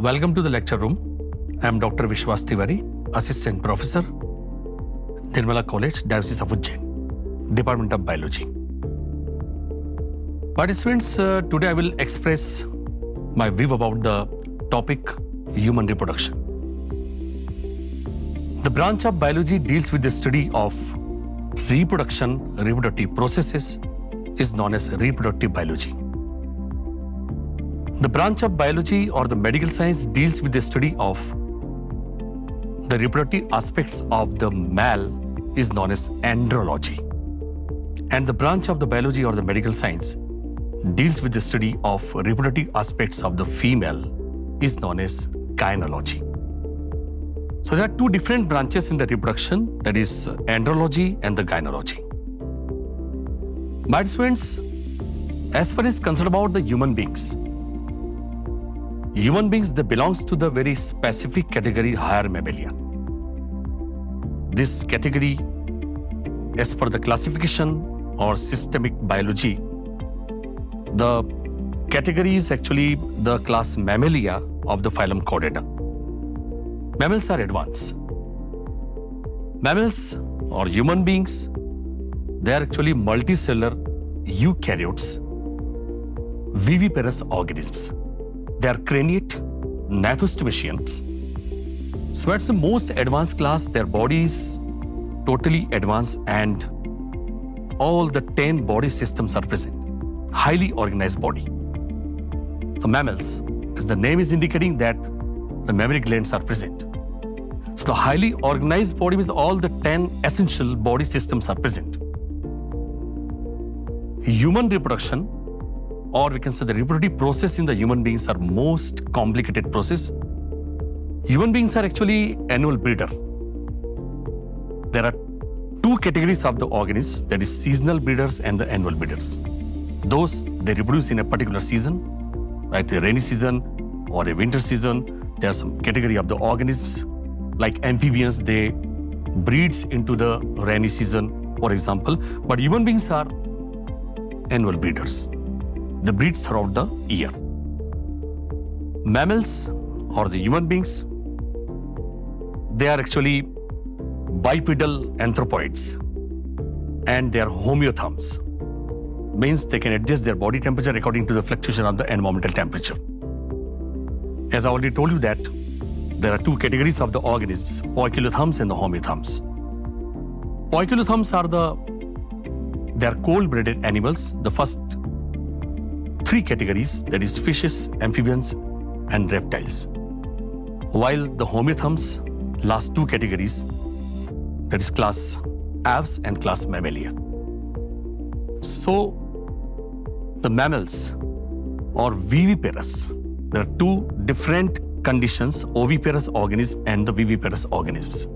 Welcome to the lecture room. I am Dr. Vishwas Tiwari, Assistant Professor, Nirmala College, Diocese of Ujjain, Department of Biology. Participants, today I will express my view about the topic human reproduction. The branch of biology deals with the study of reproduction, reproductive processes is known as reproductive biology. The branch of biology or the medical science deals with the study of the reproductive aspects of the male is known as andrology. And the branch of the biology or the medical science deals with the study of reproductive aspects of the female is known as gynecology. So there are two different branches in the reproduction, that is andrology and the gynecology. My students, as far as concerned about the human beings that belongs to the very specific category higher mammalia. This category, as per the classification or systemic biology, the category is actually the class Mammalia of the phylum Chordata. Mammals are advanced. Mammals or human beings, they are actually multicellular eukaryotes, viviparous organisms. They are craniate, gnathostomatians. So it's the most advanced class. Their body is totally advanced and all the 10 body systems are present. Highly organized body. So mammals, as the name is indicating that the mammary glands are present. So the highly organized body means all the 10 essential body systems are present. Human reproduction, or we can say the reproductive process in the human beings are most complicated process. Human beings are actually annual breeder. There are two categories of the organisms, that is seasonal breeders and the annual breeders. Those, they reproduce in a particular season, like the rainy season or a winter season. There are some category of the organisms, like amphibians, they breeds into the rainy season, for example. But human beings are annual breeders. They breed throughout the year. Mammals or the human beings, they are actually bipedal anthropoids and they are homeotherms. Means they can adjust their body temperature according to the fluctuation of the environmental temperature. As I already told you that there are two categories of the organisms, poikilotherms and the homeotherms. Poikilotherms are they are cold-blooded animals. The first three categories, that is fishes, amphibians and reptiles. While the homeotherms, last two categories, that is class aves and class mammalia. So the mammals or viviparous, there are two different conditions, oviparous organisms and the viviparous organisms.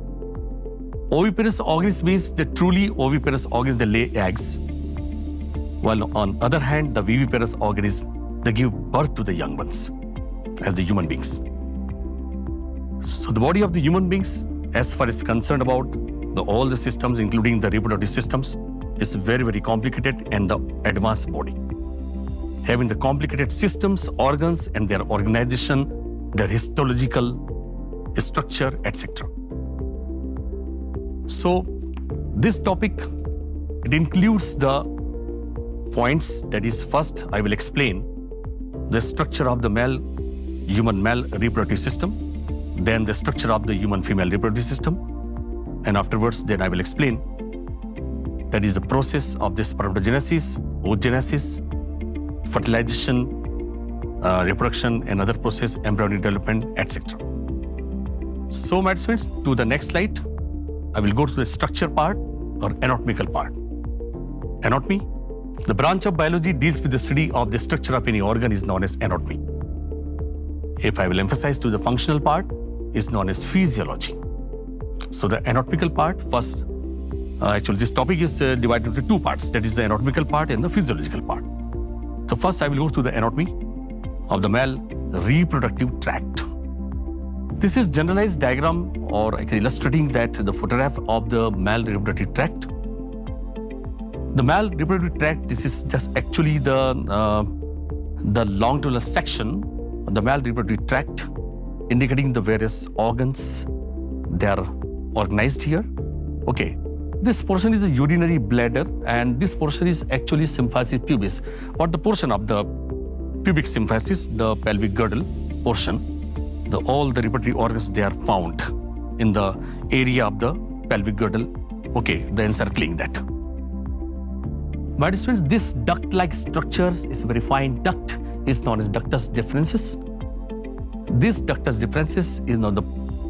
Oviparous organisms means the truly oviparous organisms, they lay eggs. While on other hand, the viviparous organisms, they give birth to the young ones as the human beings. So the body of the human beings, as far as concerned about all the systems, including the reproductive systems, is very, very complicated and the advanced body. Having the complicated systems, organs and their organization, their histological structure, etc. So this topic, it includes the points, that is first I will explain the structure of the human male reproductive system, then the structure of the human female reproductive system, and afterwards then I will explain that is the process of the spermatogenesis, oogenesis, fertilization, reproduction and other process, embryonic development, etc. So my students, to the next slide, I will go to the structure part or anatomical part. Anatomy. The branch of biology deals with the study of the structure of any organ is known as anatomy. If I will emphasize to the functional part, is known as physiology. So the anatomical part, first, actually this topic is divided into two parts, that is the anatomical part and the physiological part. So first I will go to the anatomy of the male reproductive tract. This is generalized diagram or illustrating that the photograph of the male reproductive tract. The male reproductive tract, this is just actually the longitudinal section of the male reproductive tract indicating the various organs. They are organized here. Okay. This portion is a urinary bladder, and this portion is actually symphysis pubis. What the portion of the pubic symphysis, the pelvic girdle portion, all the reproductive organs, they are found in the area of the pelvic girdle. Okay, the encircling that. My dear friends, this duct-like structure is a very fine duct, is known as ductus deferens. This ductus deferens is now the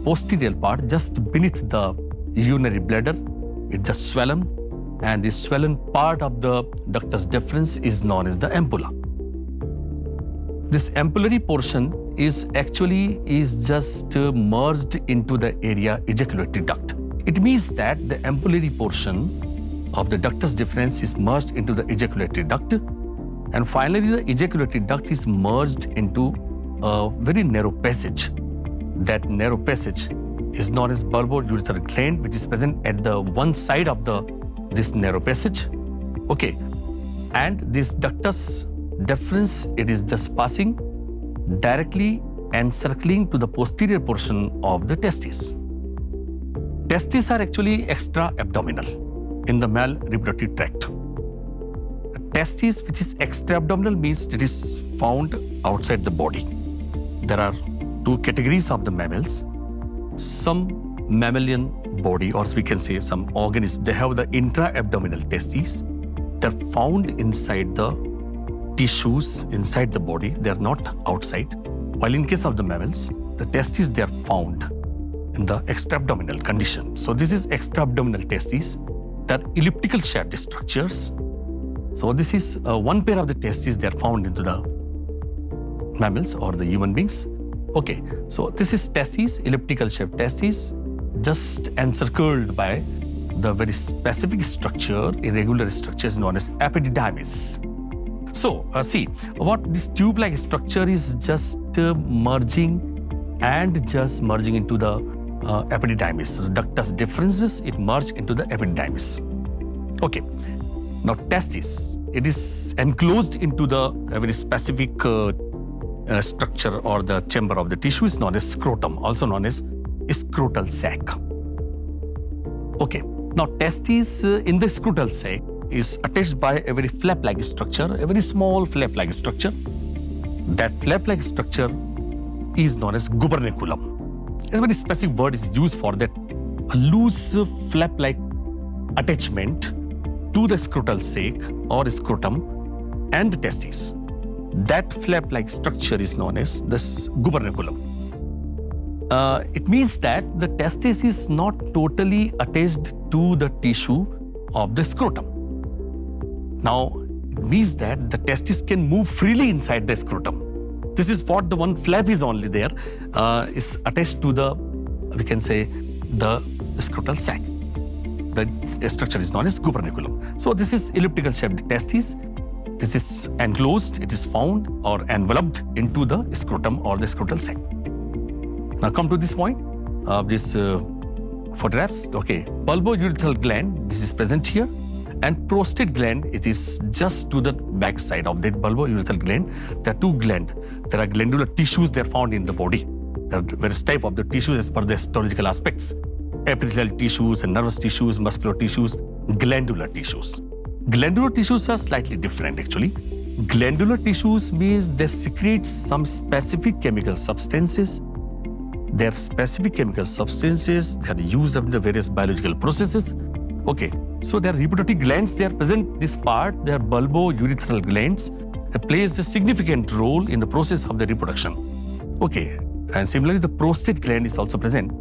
posterior part, just beneath the urinary bladder. It just swollen, and the swollen part of the ductus deferens is known as the ampulla. This ampullary portion is just merged into the area ejaculatory duct. It means that the ampullary portion of the ductus deferens is merged into the ejaculatory duct, and finally the ejaculatory duct is merged into a very narrow passage. That narrow passage is known as bulbourethral gland, which is present at the one side of this narrow passage. Okay, and this ductus deferens, it is just passing directly and circling to the posterior portion of the testes. Testes are actually extra-abdominal in the male reproductive tract. Testes, which is extra-abdominal, means it is found outside the body. There are two categories of the mammals. Some mammalian body, or we can say some organisms, they have the intra-abdominal testes. They're found inside the tissues, inside the body. They're not outside. While in case of the mammals, the testes, they are found in the extra-abdominal condition. So this is extra-abdominal testes. They're elliptical shaped structures. So this is one pair of the testes. They are found into the mammals or the human beings. Okay, so this is testes, elliptical shaped testes, just encircled by the very specific structure, irregular structures known as epididymis. So, see, what this tube-like structure is just merging into the epididymis. So, ductus deferens, it merged into the epididymis. Okay, now testis, it is enclosed into the very specific structure or the chamber of the tissue is known as scrotum, also known as scrotal sac. Okay, now testes in the scrotal sac is attached by a very flap-like structure, a very small flap-like structure. That flap-like structure is known as gubernaculum. A very specific word is used for that, a loose flap-like attachment to the scrotal sac or scrotum and the testes. That flap-like structure is known as this gubernaculum. It means that the testis is not totally attached to the tissue of the scrotum. Now, it means that the testis can move freely inside the scrotum. This is what the one flap is only there, is attached to the, we can say, the scrotal sac. The structure is known as gubernaculum. So this is elliptical shaped testis. This is enclosed, it is found or enveloped into the scrotum or the scrotal sac. Now come to this point of this photographs. Okay, bulbourethral gland, this is present here, and prostate gland, it is just to the back side of that bulbourethral gland. There are two glands. There are glandular tissues, they are found in the body. There are various types of the tissues as per the histological aspects. Epithelial tissues and nervous tissues, muscular tissues, glandular tissues. Glandular tissues are slightly different actually. Glandular tissues means they secrete some specific chemical substances. Their specific chemical substances, they are used in the various biological processes. Okay, so their reproductive glands, they are present this part, they are bulbourethral glands. They plays a significant role in the process of the reproduction. Okay, and similarly the prostate gland is also present.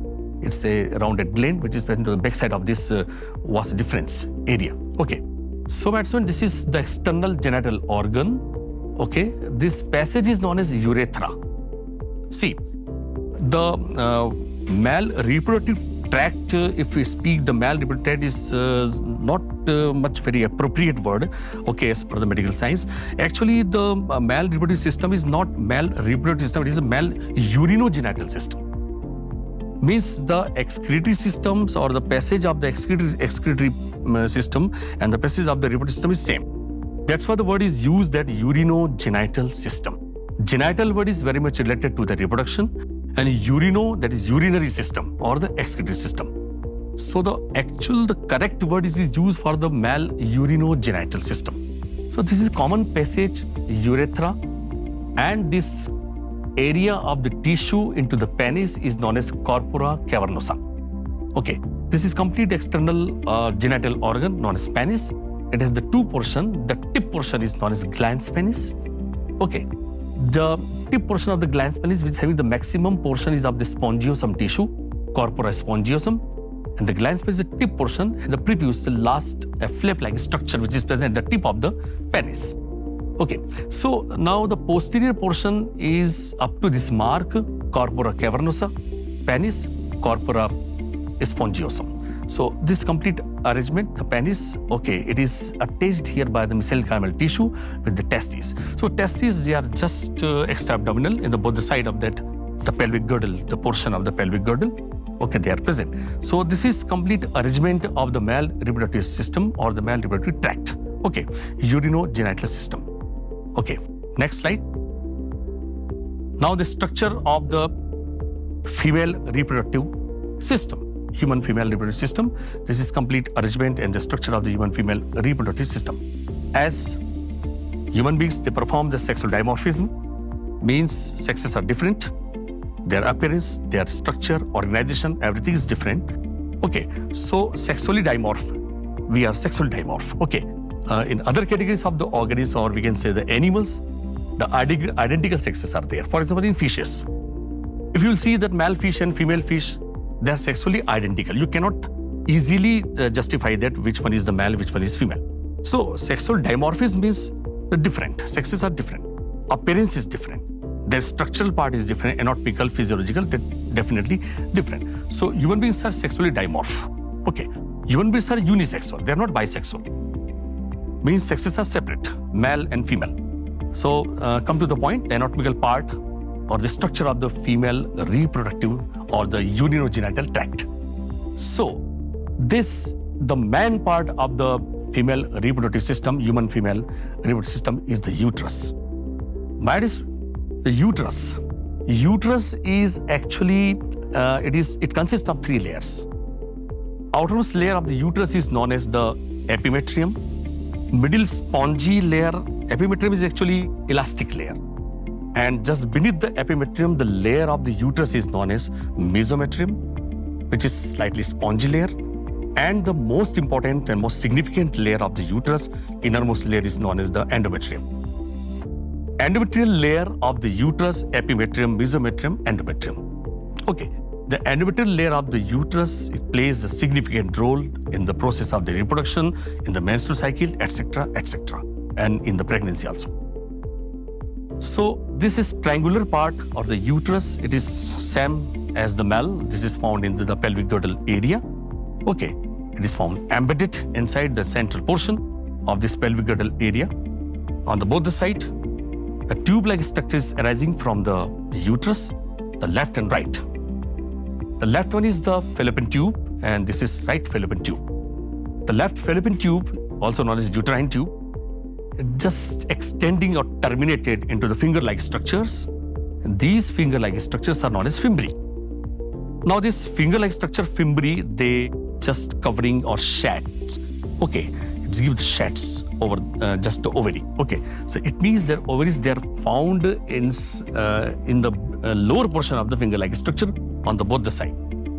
It's a rounded gland which is present on the back side of this vas deferens area. Okay. So, Matson, this is the external genital organ. Okay, this passage is known as urethra. See, the male reproductive tract, if we speak, the male reproductive tract is not much very appropriate word, okay, as per the medical science. Actually, the male reproductive system is not male reproductive system, it is a male urinogenital system. Means the excretory systems or the passage of the excretory system and the passage of the reproductive system is same. That's why the word is used, that urinogenital system. Genital word is very much related to the reproduction, and urino, that is urinary system or the excretory system. So the correct word is used for the male urinogenital system. So this is common passage, urethra, and this area of the tissue into the penis is known as corpora cavernosa. Okay, this is complete external genital organ known as penis. It has the two portion. The tip portion is known as glans penis. Okay, the tip portion of the glans penis, which is having the maximum portion, is of the spongiosum tissue, corpora spongiosum. And the glans penis is the tip portion, and the prepuce, the last flap-like structure which is present at the tip of the penis. Okay, so now the posterior portion is up to this mark, corpora cavernosa, penis, corpora spongiosum. So this complete arrangement, the penis, okay, it is attached here by the mesenchymal tissue with the testes. So testes, they are just extra-abdominal in both the side of that, the pelvic girdle, the portion of the pelvic girdle. Okay, they are present. So this is complete arrangement of the male reproductive system or the male reproductive tract. Okay, urinogenital system. Okay, next slide. Now the structure of the female reproductive system, human female reproductive system. This is complete arrangement and the structure of the human female reproductive system. As human beings, they perform the sexual dimorphism, means sexes are different. Their appearance, their structure, organization, everything is different. Okay, so sexually dimorph. We are sexual dimorph. Okay, in other categories of the organisms, or we can say the animals, the identical sexes are there. For example, in fishes, if you will see that male fish and female fish, they are sexually identical. You cannot easily justify that which one is the male, which one is female. So sexual dimorphism means different. Sexes are different. Appearance is different. Their structural part is different, anatomical, physiological, definitely different. So human beings are sexually dimorph. Okay, human beings are unisexual. They are not bisexual. Means sexes are separate, male and female. So come to the point, the anatomical part or the structure of the female reproductive or the urinogenital tract. So the main part of the female reproductive system, human female reproductive system, is the uterus. Why is the uterus? Uterus is actually, it consists of three layers. Outermost layer of the uterus is known as the epimetrium. Middle spongy layer, epimetrium is actually elastic layer. And just beneath the epimetrium, the layer of the uterus is known as mesometrium, which is slightly spongy layer. And the most important and most significant layer of the uterus, innermost layer, is known as the endometrium. Endometrial layer of the uterus, epimetrium, mesometrium, endometrium. Okay, the endometrial layer of the uterus, it plays a significant role in the process of the reproduction, in the menstrual cycle, etc., etc., and in the pregnancy also. So this is triangular part of the uterus. It is same as the male. This is found in the pelvic girdle area. Okay, it is found embedded inside the central portion of this pelvic girdle area. On the both the side, a tube-like structure is arising from the uterus, the left and right. The left one is the fallopian tube, and this is right fallopian tube. The left fallopian tube, also known as uterine tube, just extending or terminated into the finger-like structures. And these finger-like structures are known as fimbriae. Now this finger-like structure, fimbriae, they just covering or shads. Okay, it gives sheds over just the ovary. Okay, so it means that ovaries, they are found in the lower portion of the finger-like structure on the both the side.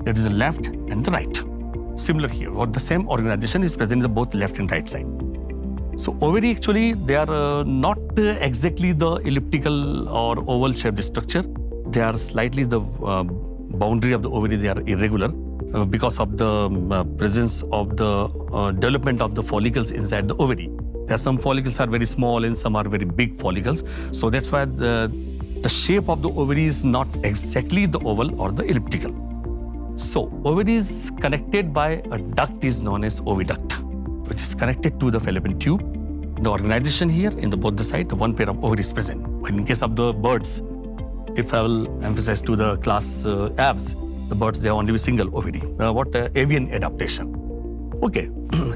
There is the left and the right. Similar here, or the same organization is present in the both left and right side. So ovary, actually, they are not exactly the elliptical or oval shaped structure. They are slightly the boundary of the ovary, they are irregular because of the presence of the development of the follicles inside the ovary. There are some follicles are very small and some are very big follicles. So that's why the shape of the ovary is not exactly the oval or the elliptical. So ovary is connected by a duct is known as oviduct, which is connected to the fallopian tube. The organization here in the both the side, the one pair of ovaries present. In case of the birds, if I will emphasize to the class abs, the birds, they have only a single ovary. Avian adaptation. Okay,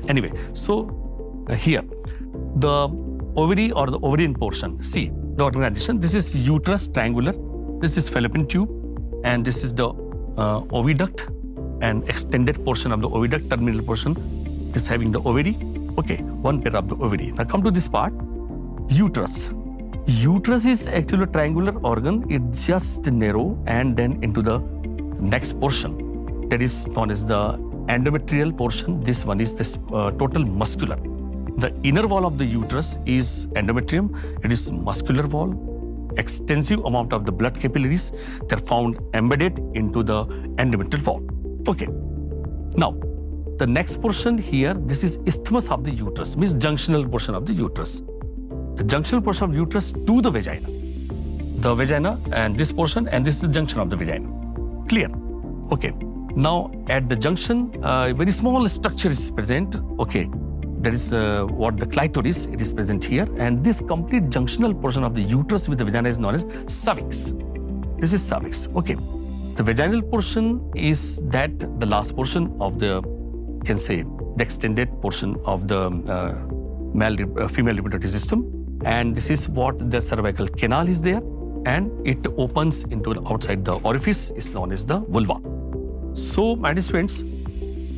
anyway, so here, the ovary or the ovarian portion, see the organization, this is uterus, triangular, this is fallopian tube, and this is the oviduct, and extended portion of the oviduct, terminal portion is having the ovary. Okay, one pair of the ovary. Now come to this part, uterus. Uterus is actually a triangular organ. It's just narrow and then into the next portion, that is known as the endometrial portion. This one is this total muscular. The inner wall of the uterus is endometrium. It is muscular wall. Extensive amount of the blood capillaries, they're found embedded into the endometrial wall. Okay. Now, the next portion here, this is isthmus of the uterus, means junctional portion of the uterus. The junctional portion of uterus to the vagina. The vagina and this portion, and this is the junction of the vagina. Clear? Okay. Now, at the junction, a very small structure is present. Okay. That is what the clitoris, it is present here. And this complete junctional portion of the uterus with the vagina is known as cervix. This is cervix. Okay. The vaginal portion is that the last portion of the, can say, the extended portion of the female reproductive system. And this is what the cervical canal is there. And it opens into the outside the orifice is known as the vulva. So, my dear friends,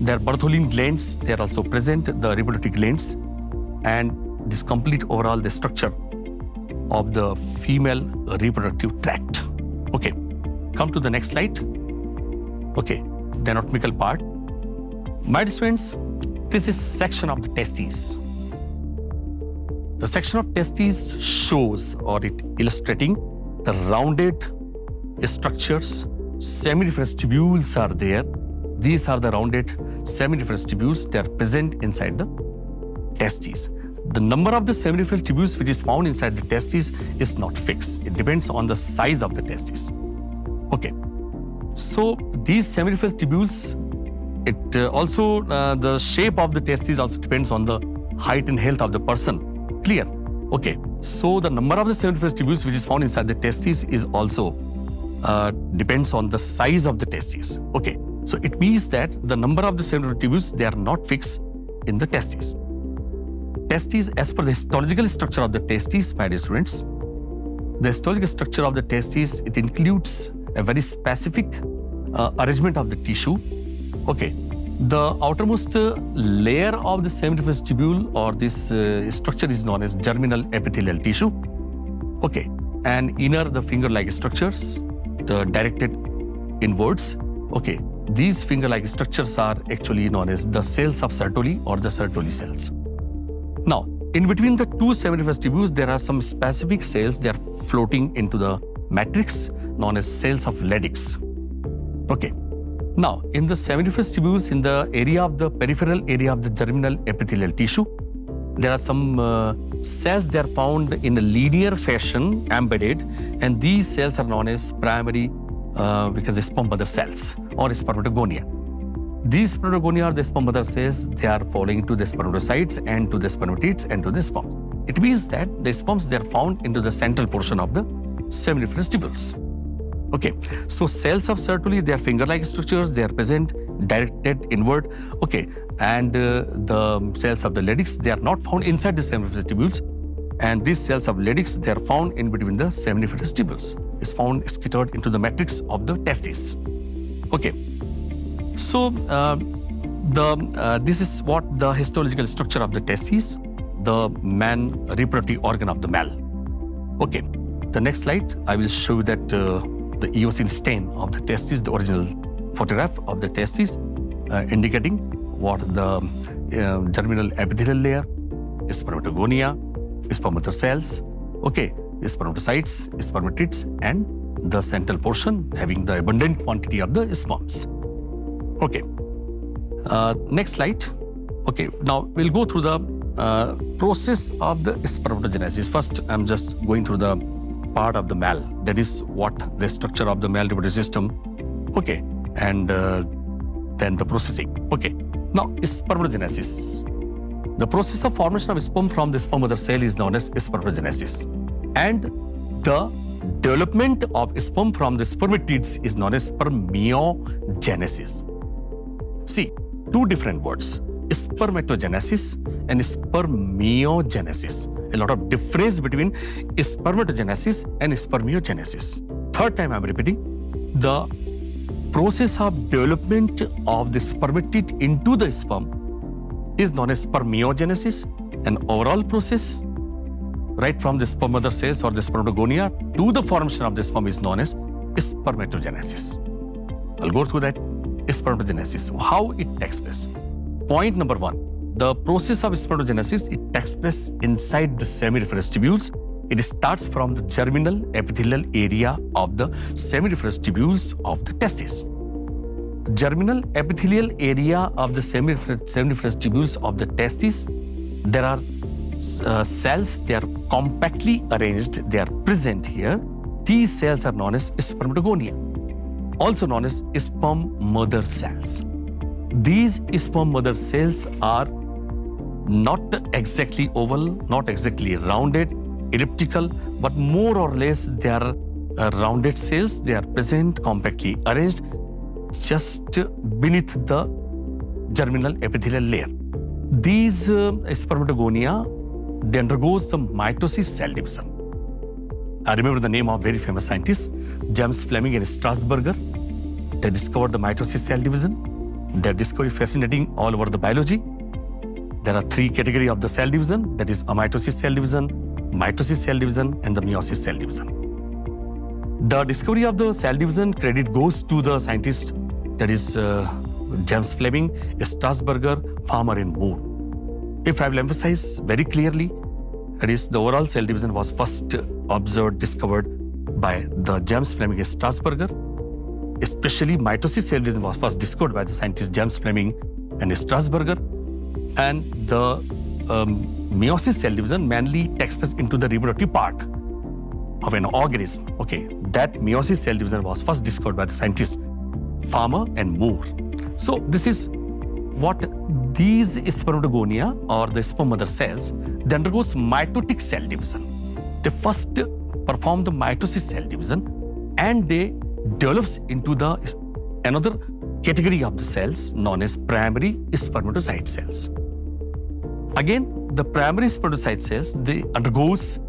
there are Bartholin glands, they are also present, the reproductive glands, and this complete overall the structure of the female reproductive tract. Okay, come to the next slide. Okay, the anatomical part. My dear friends, this is section of the testes. The section of testes shows or it illustrating the rounded structures, seminiferous tubules are there. These are the rounded seminiferous tubules. They are present inside the testes. The number of the seminiferous tubules which is found inside the testes is not fixed. It depends on the size of the testes. Okay. So these seminiferous tubules, it also the shape of the testes also depends on the height and health of the person. Clear? Okay. So the number of the seminiferous tubules which is found inside the testes is also depends on the size of the testes. Okay. So it means that the number of the seminiferous tubules, they are not fixed in the testes. Testes, as per the histological structure of the testes, my dear students, the histological structure of the testes, it includes a very specific arrangement of the tissue. Okay. The outermost layer of the seminiferous tubule or this structure is known as germinal epithelial tissue. Okay. And inner the finger-like structures, the directed inwards. Okay. These finger-like structures are actually known as the cells of Sertoli or the Sertoli cells. Now, in between the two seminiferous tubules, there are some specific cells. They are floating into the matrix known as cells of Leydig. Okay. Now, in the seminiferous tubules, in the area of the peripheral area of the germinal epithelial tissue, there are some cells. They are found in a linear fashion, embedded, and these cells are known as primary because the sperm mother cells or spermatogonia. These spermatogonia are the sperm mother cells. They are falling to the spermatocytes and to the spermatids and to the sperms. It means that the sperms, they are found into the central portion of the seminiferous tubules. Okay, so cells of Sertoli, they are finger-like structures. They are present, directed inward. Okay, and the cells of the Leydig, they are not found inside the seminiferous tubules. And these cells of Leydig, they are found in between the seminiferous tubules. It's found scattered into the matrix of the testes. Okay, so this is what the histological structure of the testes, the man reproductive organ of the male. Okay, the next slide, I will show you that the Eosin stain of the testes, the original photograph of the testes, indicating what the germinal epithelial layer, spermatogonia, sperm mother cells, okay, spermatocytes, spermatids, and the central portion having the abundant quantity of the sperms. Okay. Next slide. Okay, now we'll go through the process of the spermatogenesis. First, I'm just going through the part of the male. That is what the structure of the male reproductive system. Okay, and then the processing. Okay, now spermatogenesis. The process of formation of sperm from the sperm mother cell is known as spermatogenesis. And the development of sperm from the spermatids is known as spermiogenesis. See, two different words, spermatogenesis and spermiogenesis. A lot of difference between spermatogenesis and spermiogenesis. Third time I'm repeating, the process of development of the spermatid into the sperm is known as spermiogenesis, an overall process right from the sperm mother cells or the spermatogonia to the formation of the sperm is known as spermatogenesis. I'll go through that. Spermatogenesis, how it takes place. Point number one, the process of spermatogenesis, it takes place inside the seminiferous tubules. It starts from the germinal epithelial area of the seminiferous tubules of the testes. Germinal epithelial area of the seminiferous tubules of the testes, there are cells, they are compactly arranged, they are present here. These cells are known as spermatogonia, also known as sperm mother cells. These sperm mother cells are not exactly oval, not exactly rounded, elliptical, but more or less they are rounded cells. They are present, compactly arranged, just beneath the germinal epithelial layer. These spermatogonia, they undergoes the mitosis cell division. I remember the name of very famous scientists, James Fleming and Strasburger. They discovered the mitosis cell division. Their discovery fascinating all over the biology. There are three categories of the cell division, that is amitosis cell division, mitosis cell division, and the meiosis cell division. The discovery of the cell division credit goes to the scientist, that is James Fleming, Strasburger, Farmer, and Moore. If I will emphasize very clearly, that is the overall cell division was first observed, discovered by the James Fleming and Strasburger. Especially mitosis cell division was first discovered by the scientists James Fleming and Strasburger. And the meiosis cell division mainly takes place into the reproductive part of an organism. Okay, that meiosis cell division was first discovered by the scientists Farmer and Moore. So this is what these spermatogonia or the sperm mother cells, they undergoes mitotic cell division. They first perform the mitosis cell division and they develops into the another category of the cells known as primary spermatocyte cells. Again, the primary spermatocyte cells, they undergoes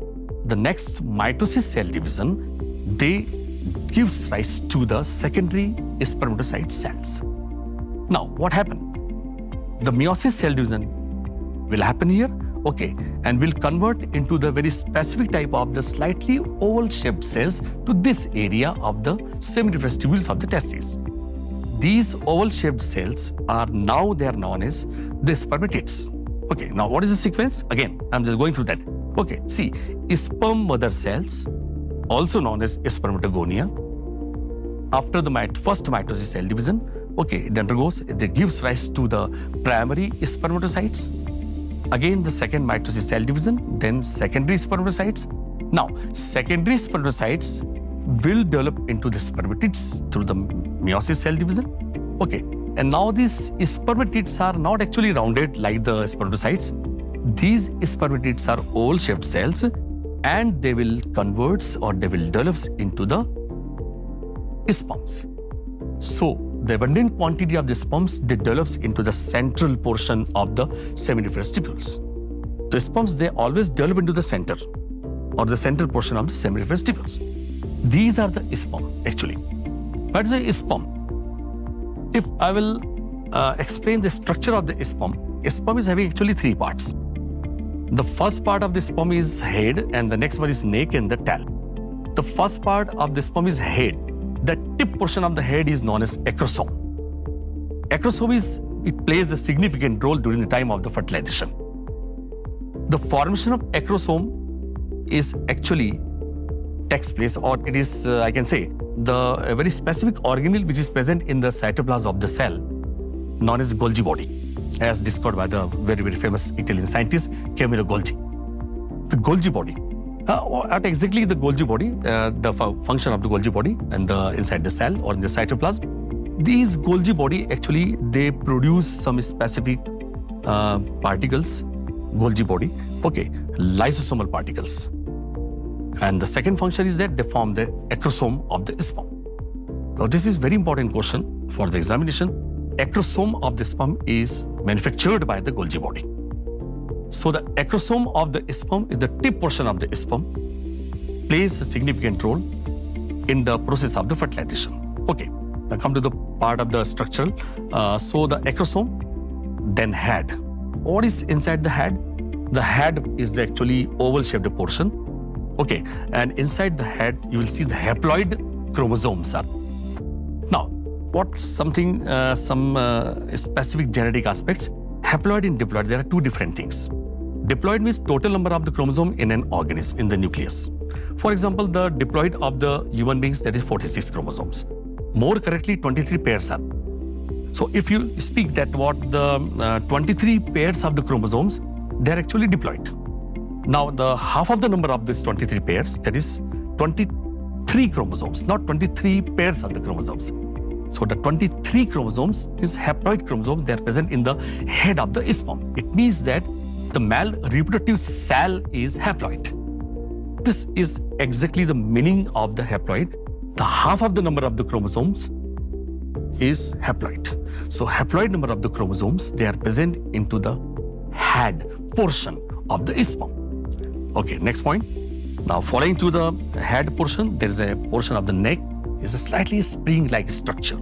the next mitosis cell division. They gives rise to the secondary spermatocyte cells. Now, what happened? The meiosis cell division will happen here, okay, and will convert into the very specific type of the slightly oval-shaped cells to this area of the seminiferous tubules of the testes. These oval-shaped cells are now they are known as the spermatids. Okay, now what is the sequence? Again, I'm just going through that. Okay, see, sperm mother cells, also known as spermatogonia, after the first mitosis cell division, okay, it gives rise to the primary spermatocytes. Again, the second mitosis cell division, then secondary spermatocytes. Now, secondary spermatocytes will develop into the spermatids through the meiosis cell division. Okay, and now these spermatids are not actually rounded like the spermatocytes. These spermatids are oval-shaped cells and they will convert or they will develop into the sperms. So, the abundant quantity of the sperms, they develops into the central portion of the seminiferous tubules. The sperms, they always develop into the center or the central portion of the seminiferous tubules. These are the sperm, actually. What is a sperm? If I will explain the structure of the sperm is having actually three parts. The first part of the sperm is head and the next one is neck and the tail. The first part of the sperm is head. The tip portion of the head is known as acrosome. Acrosome it plays a significant role during the time of the fertilization. The formation of acrosome is actually takes place, or it is, I can say, a very specific organelle which is present in the cytoplasm of the cell, known as Golgi body, as discovered by the very, very famous Italian scientist Camillo Golgi. The Golgi body. What exactly the Golgi body, the function of the Golgi body and inside the cell or in the cytoplasm. These Golgi body actually, they produce some specific particles, Golgi body, okay, lysosomal particles. And the second function is that they form the acrosome of the sperm. Now this is very important question for the examination. Acrosome of the sperm is manufactured by the Golgi body. So the acrosome of the sperm is the tip portion of the sperm, plays a significant role in the process of the fertilization. Okay, now come to the part of the structural. So the acrosome, then head. What is inside the head? The head is the actually oval-shaped portion. Okay, and inside the head, you will see the haploid chromosomes are. Now, what something, some specific genetic aspects? Haploid and diploid, there are two different things. Diploid means total number of the chromosome in an organism, in the nucleus. For example, the diploid of the human beings, that is 46 chromosomes. More correctly, 23 pairs are. So if you speak that what the 23 pairs of the chromosomes, they are actually diploid. Now, the half of the number of these 23 pairs, that is 23 chromosomes, not 23 pairs of the chromosomes. So the 23 chromosomes is haploid chromosomes. They are present in the head of the sperm. It means that the male reproductive cell is haploid. This is exactly the meaning of the haploid. The half of the number of the chromosomes is haploid. So haploid number of the chromosomes, they are present into the head portion of the sperm. Okay, next point. Now following to the head portion, there is a portion of the neck, is a slightly spring-like structure.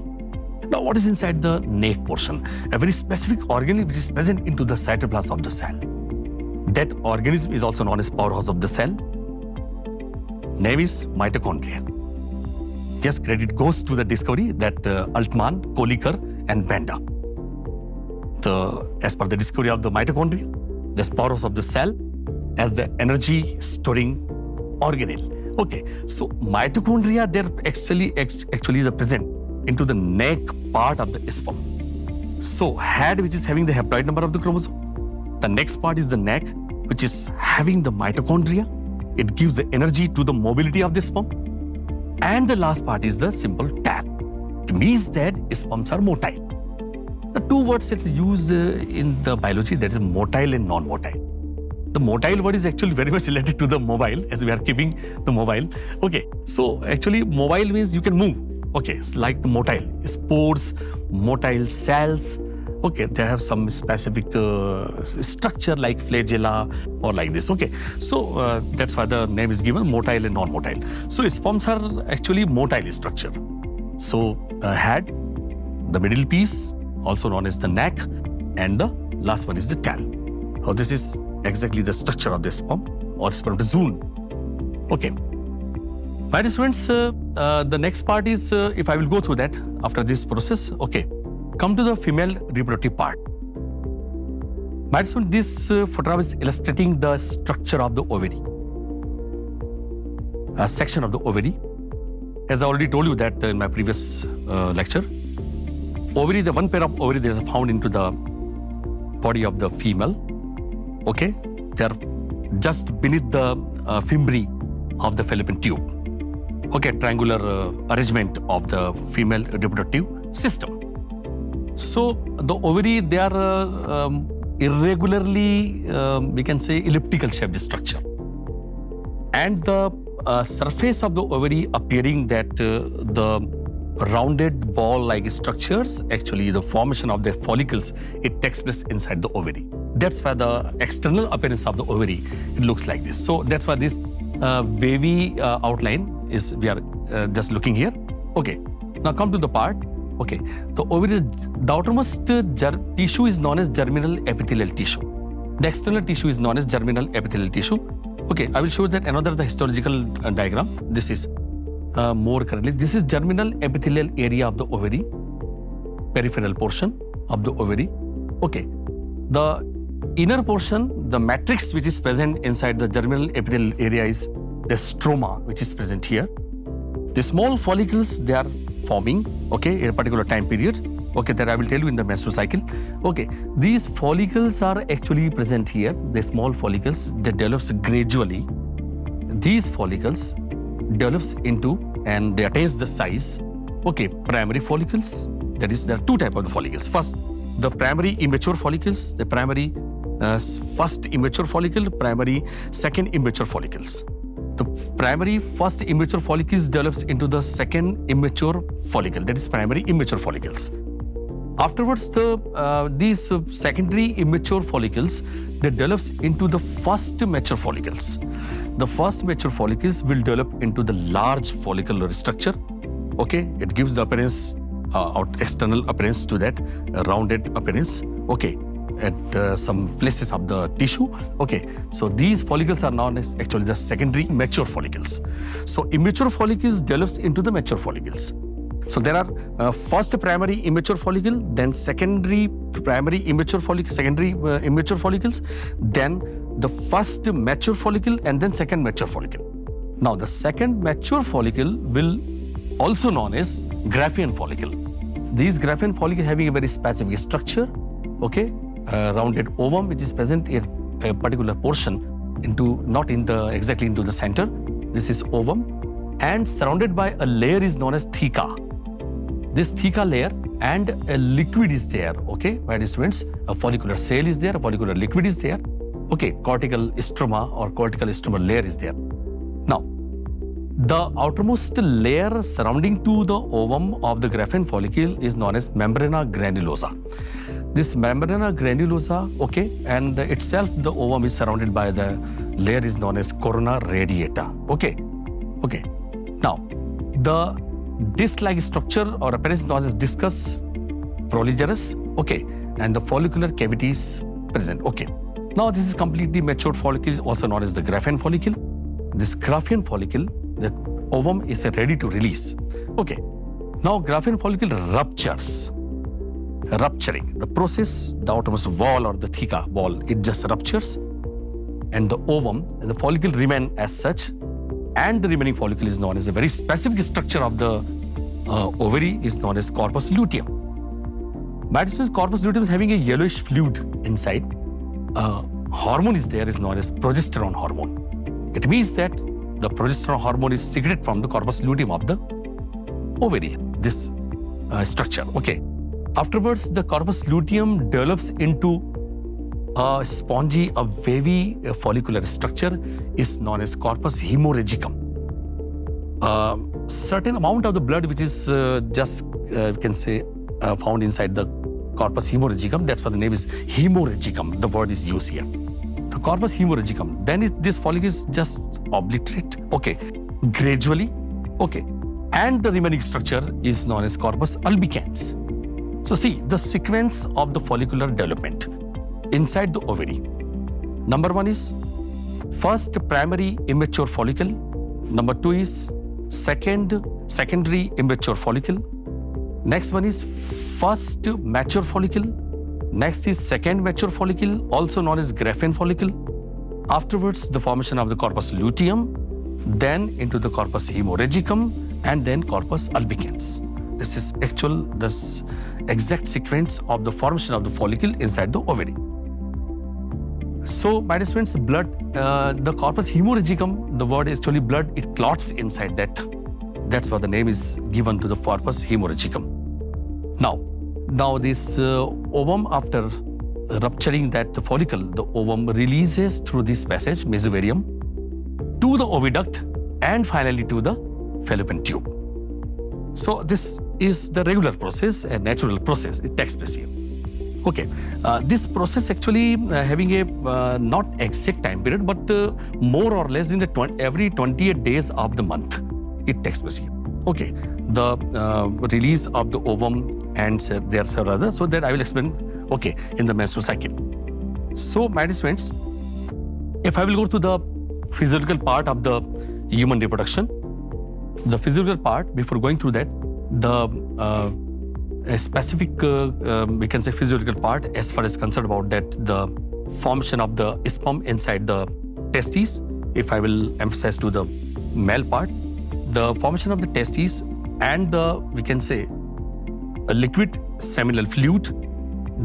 Now what is inside the neck portion? A very specific organism which is present into the cytoplasm of the cell. That organism is also known as powerhouse of the cell. Name is mitochondria. Yes, credit goes to the discovery that Altman, Kolliker and Benda. As per the discovery of the mitochondria, the powerhouse of the cell as the energy storing organelle. Okay, so mitochondria, they're actually the present into the neck part of the sperm. So head, which is having the haploid number of the chromosome. The next part is the neck, which is having the mitochondria. It gives the energy to the mobility of the sperm. And the last part is the simple tail. It means that sperms are motile. The two words that is used in the biology, that is motile and non-motile. The motile word is actually very much related to the mobile, as we are keeping the mobile. Okay, so actually mobile means you can move. Okay, it's like the motile. Spores, motile cells. Okay, they have some specific structure like flagella or like this. Okay, so that's why the name is given, motile and non-motile. So sperms are actually motile structure. So head, the middle piece, also known as the neck, and the last one is the tail. So this is exactly the structure of the sperm or spermatozoon. Okay. My dear students, the next part is, if I will go through that after this process, okay. Come to the female reproductive part. My dear students, this photograph is illustrating the structure of the ovary. A section of the ovary. As I already told you that in my previous lecture, ovary, the one pair of ovary that is found into the body of the female. Okay, they are just beneath the fimbriae of the fallopian tube. Okay, triangular arrangement of the female reproductive system. So the ovary, they are irregularly, we can say, elliptical shaped structure. And the surface of the ovary appearing that the rounded ball-like structures, actually the formation of the follicles, it takes place inside the ovary. That's why the external appearance of the ovary, it looks like this. So that's why this wavy outline is, we are just looking here. Okay, now come to the part. Okay, the ovary, the outermost tissue is known as germinal epithelial tissue. The external tissue is known as germinal epithelial tissue. Okay, I will show that another the histological diagram. This is more currently. This is germinal epithelial area of the ovary, peripheral portion of the ovary. Okay, the inner portion, the matrix which is present inside the germinal epithelial area is the stroma, which is present here. The small follicles, they are forming, okay, in a particular time period. Okay, that I will tell you in the menstrual cycle. Okay, these follicles are actually present here. The small follicles, they develops gradually. These follicles develops into and they attains the size. Okay, primary follicles. That is, there are two types of the follicles. First, the primary immature follicles. The primary first immature follicle, primary second immature follicles. The primary first immature follicles develops into the second immature follicle, that is primary immature follicles. Afterwards, these secondary immature follicles, they develops into the first mature follicles. The first mature follicles will develop into the large follicular structure. Okay, it gives the appearance, external appearance to that rounded appearance. Okay, at some places of the tissue. Okay, so these follicles are known as actually the secondary mature follicles. So immature follicles develops into the mature follicles. So there are first primary immature follicle, then secondary primary immature follicle, secondary immature follicles, then the first mature follicle, and then second mature follicle. Now the second mature follicle will also known as Graafian follicle. These Graafian follicle having a very specific structure, okay, rounded ovum which is present in a particular portion into, not in the exactly into the center. This is ovum and surrounded by a layer is known as theca. This theca layer and a liquid is there, okay, my dear students, a follicular cell is there, a follicular liquid is there, okay, cortical stroma or cortical stromal layer is there. Now, the outermost layer surrounding to the ovum of the Graafian follicle is known as membrana granulosa. This membrana granulosa, okay, and itself the ovum is surrounded by the layer is known as corona radiata, okay. Now, the disc-like structure or appearance known as discus proligerus, okay, and the follicular cavity is present, okay. Now, this is completely matured follicle, also known as the Graafian follicle. This Graafian follicle, the ovum is ready to release, okay. Now, Graafian follicle ruptures. Rupturing, the process, the outermost wall or the theca wall, it just ruptures, and the ovum and the follicle remain as such, and the remaining follicle is known as a very specific structure of the ovary is known as corpus luteum. By this means, corpus luteum is having a yellowish fluid inside. Hormone is there is known as progesterone hormone. It means that the progesterone hormone is secreted from the corpus luteum of the ovary, this structure, okay. Afterwards, the corpus luteum develops into a spongy, a wavy follicular structure is known as corpus hemorrhagicum. Certain amount of the blood which is we can say found inside the corpus hemorrhagicum, that's why the name is hemorrhagicum, the word is used here. The corpus hemorrhagicum, then this follicle is just obliterate, okay, gradually, okay, and the remaining structure is known as corpus albicans. So see the sequence of the follicular development inside the ovary. Number one is first primary immature follicle. Number two is secondary immature follicle. Next one is first mature follicle. Next is second mature follicle, also known as Graafian follicle. Afterwards, the formation of the corpus luteum, then into the corpus hemorrhagicum, and then corpus albicans. This is this exact sequence of the formation of the follicle inside the ovary. So, my dear students, blood, the corpus hemorrhagicum, the word is actually blood, it clots inside that. That's why the name is given to the corpus hemorrhagicum. Now this ovum, after rupturing that follicle, the ovum releases through this passage, mesovarium, to the oviduct and finally to the fallopian tube. So this is the regular process, a natural process. It takes place here. Okay, this process actually having a not exact time period, but more or less in the every 28 days of the month, it takes place here. Okay, the release of the ovum and there are others, so that I will explain, okay, in the menstrual cycle. So, my dear friends, if I will go to the physiological part of the human reproduction, the physiological part, before going through that, the a specific, we can say physiological part as far as concerned about that, the formation of the sperm inside the testes, if I will emphasize to the male part, the formation of the testes and the, we can say, a liquid seminal fluid,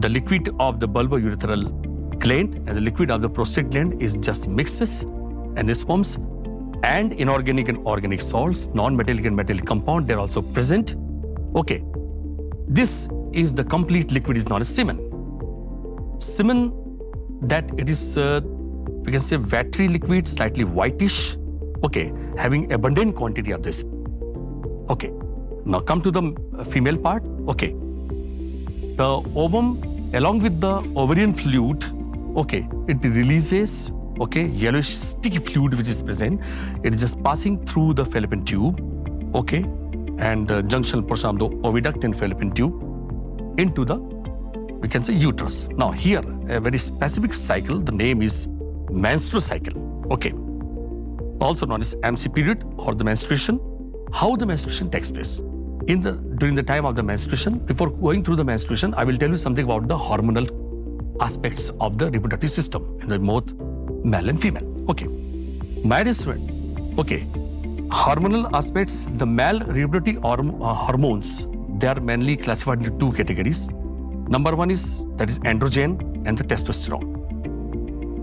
the liquid of the bulbourethral gland and the liquid of the prostate gland is just mixes and sperms, and inorganic and organic salts, non-metallic and metallic compound, they're also present. Okay, this is the complete liquid is known as semen. Semen, that it is, we can say, watery liquid, slightly whitish, okay, having abundant quantity of this. Okay, now come to the female part. Okay, the ovum along with the ovarian fluid, okay, it releases, okay, yellowish sticky fluid which is present. It is just passing through the fallopian tube, okay, and the junctional portion of the oviduct and fallopian tube into the, we can say, uterus. Now here, a very specific cycle, the name is menstrual cycle. Okay. Also known as MC period or the menstruation. How the menstruation takes place. During the time of the menstruation, before going through the menstruation, I will tell you something about the hormonal aspects of the reproductive system in the both male and female. Okay. My dear student, okay. Hormonal aspects, the male reproductive hormones, they are mainly classified into two categories. Number one is, that is androgen and the testosterone.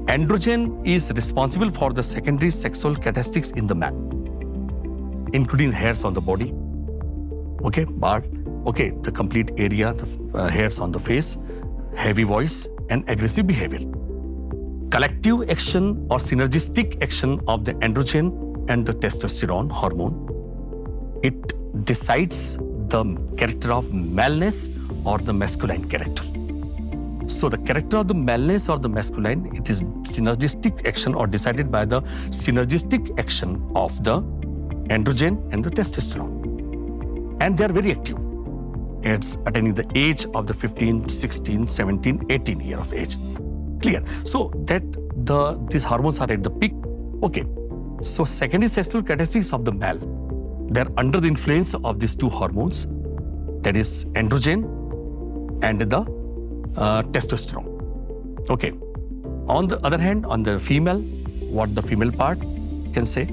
Androgen is responsible for the secondary sexual characteristics in the man, including hairs on the body, okay, bald, okay, the complete area, the hairs on the face, heavy voice, and aggressive behavior. Collective action or synergistic action of the androgen and the testosterone hormone, it decides the character of maleness or the masculine character. So the character of the maleness or the masculine, it is synergistic action or decided by the synergistic action of the androgen and the testosterone. And they are very active. It's attaining the age of the 15, 16, 17, 18 year of age. Clear? So that these hormones are at the peak. Okay. So secondary sexual characteristics of the male, they're under the influence of these two hormones, that is androgen and the testosterone. Okay. On the other hand, on the female, what the female part can say,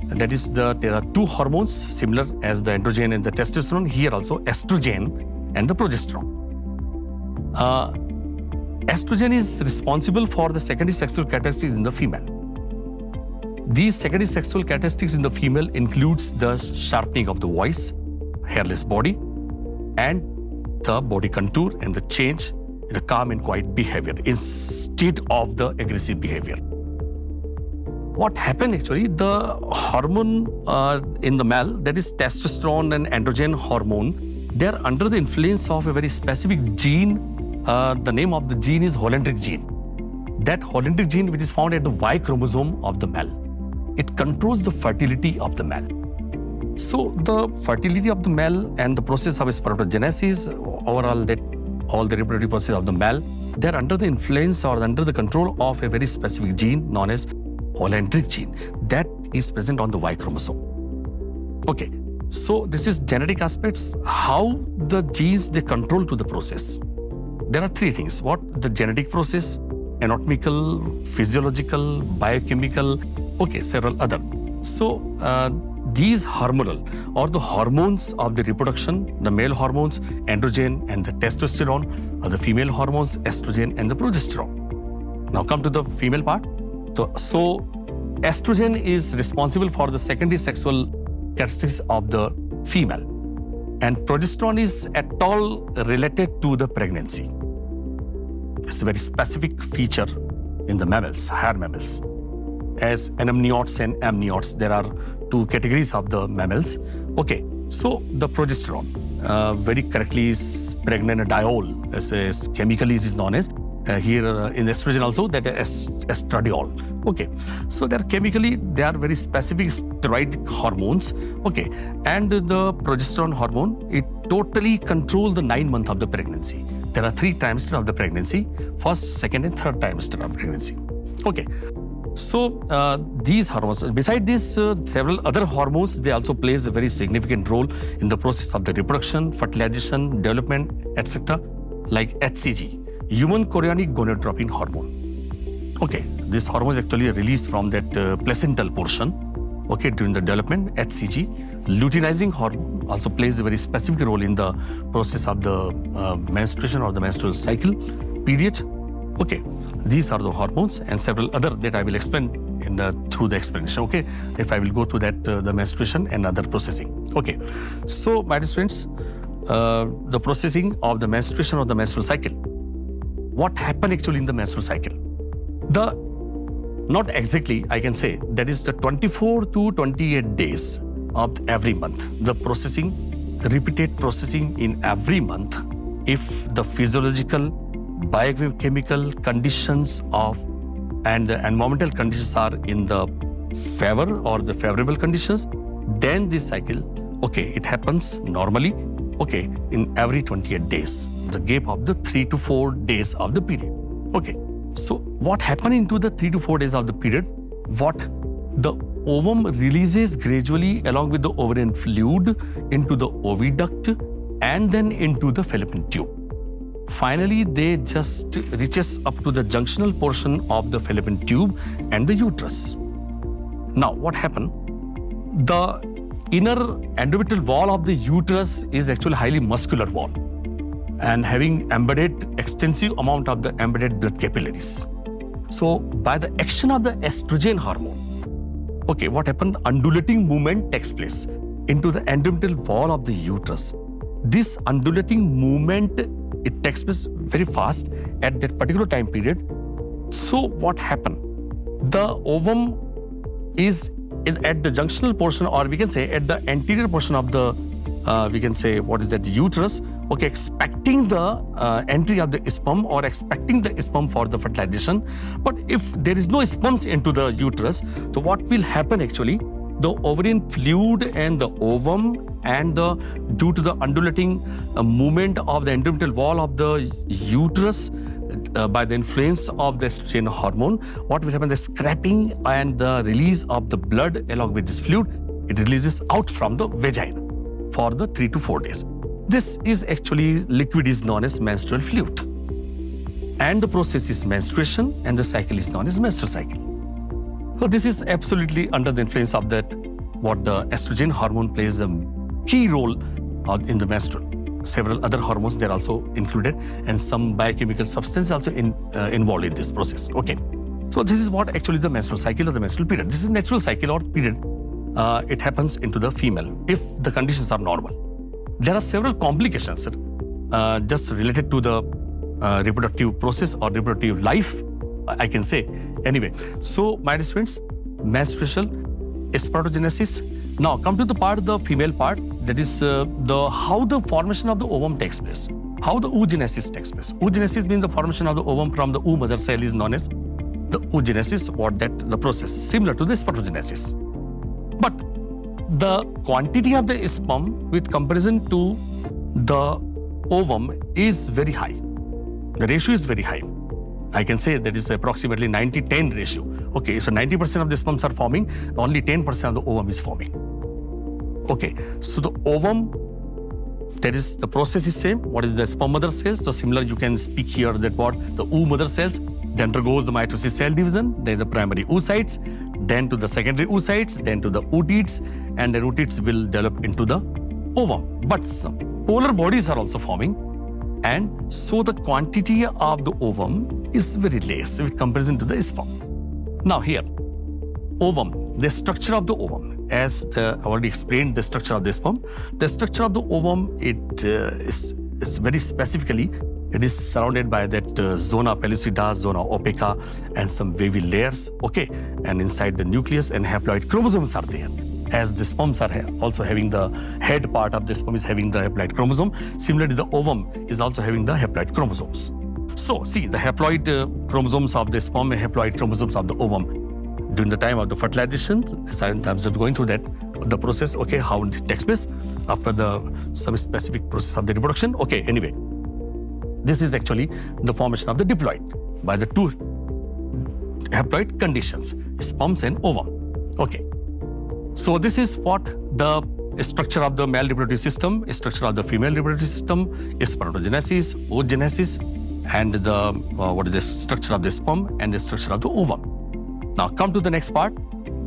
that is there are two hormones similar as the androgen and the testosterone. Here also estrogen and the progesterone. Estrogen is responsible for the secondary sexual characteristics in the female. These secondary sexual characteristics in the female includes the sharpening of the voice, hairless body, and the body contour and the change in the calm and quiet behavior instead of the aggressive behavior. What happened actually, the hormone in the male, that is testosterone and androgen hormone, they are under the influence of a very specific gene. The name of the gene is Holendrick gene. That Holendrick gene, which is found at the Y chromosome of the male, it controls the fertility of the male. So the fertility of the male and the process of spermatogenesis, overall that all the reproductive process of the male, they are under the influence or under the control of a very specific gene known as Holendrick gene that is present on the Y chromosome. Okay, so this is genetic aspects, how the genes they control to the process. There are three things: what the genetic process, anatomical, physiological, biochemical, okay, several other. So these hormonal or the hormones of the reproduction, the male hormones, androgen and the testosterone, or the female hormones, estrogen and the progesterone. Now come to the female part. So estrogen is responsible for the secondary sexual characteristics of the female, and progesterone is at all related to the pregnancy. It's a very specific feature in the mammals, higher mammals. As anemniotes and amniotes, there are two categories of the mammals. Okay, so the progesterone, very correctly is pregnanediol, as chemically is known as. Here in estrogen also, that is estradiol. Okay, so they are very specific steroid hormones. Okay, and the progesterone hormone, it totally controls the 9 months of the pregnancy. There are 3 trimesters of the pregnancy: first, second, and third trimester of pregnancy. Okay, so these hormones, beside this, several other hormones, they also plays a very significant role in the process of the reproduction, fertilization, development, etc. Like HCG, human chorionic gonadotropin hormone. Okay, this hormone is actually released from that placental portion, okay, during the development. HCG, luteinizing hormone, also plays a very specific role in the process of the menstruation or the menstrual cycle period. Okay, these are the hormones and several other that I will explain through the explanation. Okay, if I will go to that the menstruation and other processing. Okay, so my dear students, the processing of the menstruation or the menstrual cycle. What happened actually in the menstrual cycle? Not exactly, I can say, that is the 24 to 28 days of every month. The processing, repeated processing in every month, if the physiological, biochemical conditions of and the environmental conditions are in the favor or the favorable conditions, then this cycle Okay, it happens normally, okay, in every 28 days, the gap of the 3 to 4 days of the period. Okay, so what happened into the 3 to 4 days of the period? What the ovum releases gradually along with the ovarian fluid into the oviduct and then into the fallopian tube. Finally, they just reaches up to the junctional portion of the fallopian tube and the uterus. Now, what happened? The inner endometrial wall of the uterus is actually highly muscular wall and having embedded extensive amount of the embedded blood capillaries. So, by the action of the estrogen hormone, okay, what happened? Undulating movement takes place into the endometrial wall of the uterus. This undulating movement, it takes place very fast at that particular time period. So what happened? The ovum is at the junctional portion, or we can say at the anterior portion of the, we can say, what is that, the uterus, okay, expecting the entry of the sperm or expecting the sperm for the fertilization. But if there is no sperms into the uterus, so what will happen actually? The ovarian fluid and the ovum and due to the undulating movement of the endometrial wall of the uterus by the influence of the estrogen hormone, what will happen? The scraping and the release of the blood along with this fluid, it releases out from the vagina for the 3 to 4 days. This is actually liquid is known as menstrual fluid. And the process is menstruation and the cycle is known as menstrual cycle. So this is absolutely under the influence of that, what the estrogen hormone plays a key role in the menstrual. Several other hormones, they're also included, and some biochemical substance also involved in this process. Okay, so this is what actually the menstrual cycle or the menstrual period. This is natural cycle or period. It happens into the female if the conditions are normal. There are several complications just related to the reproductive process or reproductive life, I can say. Anyway, so my dear students, menstruation, spermatogenesis. Now come to the part, the female part, that is how the formation of the ovum takes place, how the oogenesis takes place. Oogenesis means the formation of the ovum from the ooh mother cell is known as the oogenesis, what that the process similar to the spermatogenesis. But the quantity of the sperm with comparison to the ovum is very high. The ratio is very high. I can say that is approximately 90-10 ratio. Okay, so 90% of the sperms are forming, only 10% of the ovum is forming. Okay, so the ovum, that is the process is same. What is the sperm mother cells? So similar, you can speak here that what the ooh mother cells, then undergoes the mitosis cell division, then the primary oocytes, then to the secondary oocytes, then to the ootids, and the ootids will develop into the ovum. But some polar bodies are also forming, and so the quantity of the ovum is very less with comparison to the sperm. Now here, ovum, the structure of the ovum, as I already explained the structure of the sperm. The structure of the ovum, it is very specifically, it is surrounded by that zona pellucida, zona opaca, and some wavy layers, okay? And inside the nucleus and haploid chromosomes are there. As the sperms are also having the head part of the sperm is having the haploid chromosome. Similarly, the ovum is also having the haploid chromosomes. So, see, the haploid chromosomes of the sperm and haploid chromosomes of the ovum. During the time of the fertilization, sometimes I'm going through that, the process, okay, how it takes place after some specific process of the reproduction. Okay, anyway, this is actually the formation of the diploid by the two haploid conditions, sperms and ovum. Okay. So this is what the structure of the male reproductive system, structure of the female reproductive system, spermatogenesis, oogenesis, and the what is the structure of the sperm and the structure of the ovum. Now come to the next part,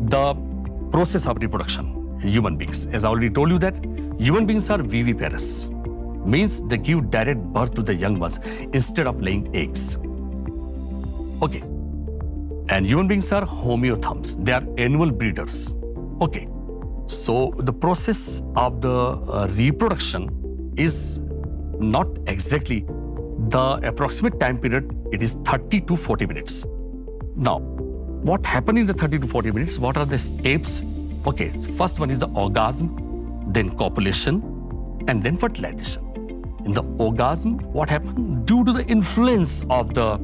the process of reproduction in human beings. As I already told you that human beings are viviparous, means they give direct birth to the young ones instead of laying eggs. Okay. And human beings are homeotherms. They are annual breeders. Okay, so the process of the reproduction is not exactly the approximate time period. It is 30 to 40 minutes. Now, what happened in the 30 to 40 minutes? What are the steps? Okay, first one is the orgasm, then copulation, and then fertilization. In the orgasm, what happened? Due to the influence of the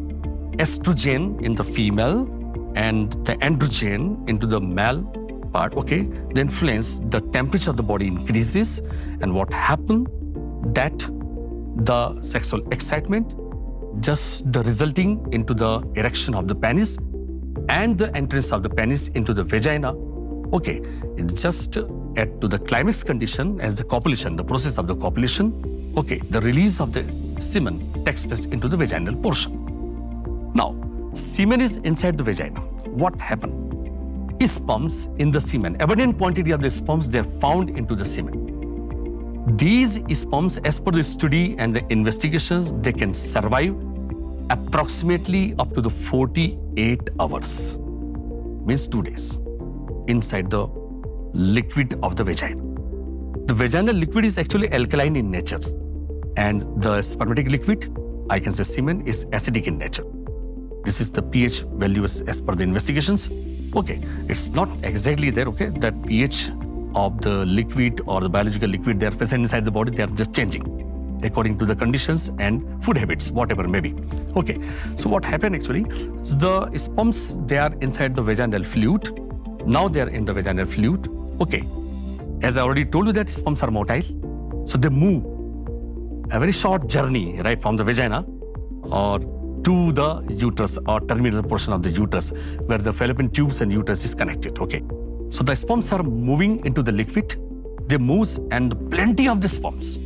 estrogen in the female and the androgen into the male, part, okay, the influence, the temperature of the body increases, and what happens that the sexual excitement, just the resulting into the erection of the penis and the entrance of the penis into the vagina, okay, it's just at to the climax condition as the copulation, the process of the copulation, okay, the release of the semen takes place into the vaginal portion. Now, semen is inside the vagina. What happened? Sperms in the semen, abundant quantity of the sperms, they are found into the semen. These sperms, as per the study and the investigations, they can survive approximately up to the 48 hours, means 2 days, inside the liquid of the vagina. The vaginal liquid is actually alkaline in nature, and the spermatic liquid, I can say semen, is acidic in nature. This is the pH values as per the investigations. Okay, it's not exactly there, okay, that pH of the liquid or the biological liquid, they are present inside the body, they are just changing according to the conditions and food habits, whatever may be. Okay, so what happened actually, the sperms, they are inside the vaginal fluid. Now they are in the vaginal fluid. Okay, as I already told you that sperms are motile, so they move a very short journey right from the vagina or to the uterus or terminal portion of the uterus where the fallopian tubes and uterus is connected. Okay, so the sperms are moving into the liquid, they move, and plenty of the sperms,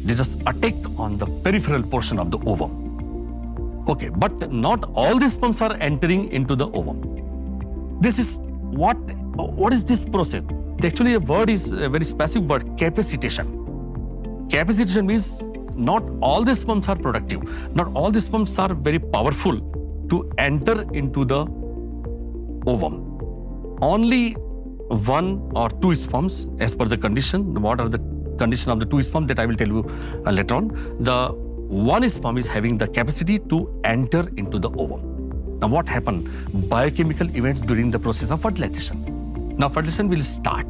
they just attack on the peripheral portion of the ovum. Okay, but not all the sperms are entering into the ovum. This is what is this process? Actually, a word is a very specific word, capacitation. Capacitation means not all the sperms are productive. Not all the sperms are very powerful to enter into the ovum. Only 1 or 2 sperms, as per the condition. What are the condition of the 2 sperms, that I will tell you later on. The 1 sperm is having the capacity to enter into the ovum. Now what happened? Biochemical events during the process of fertilization. Now fertilization will start.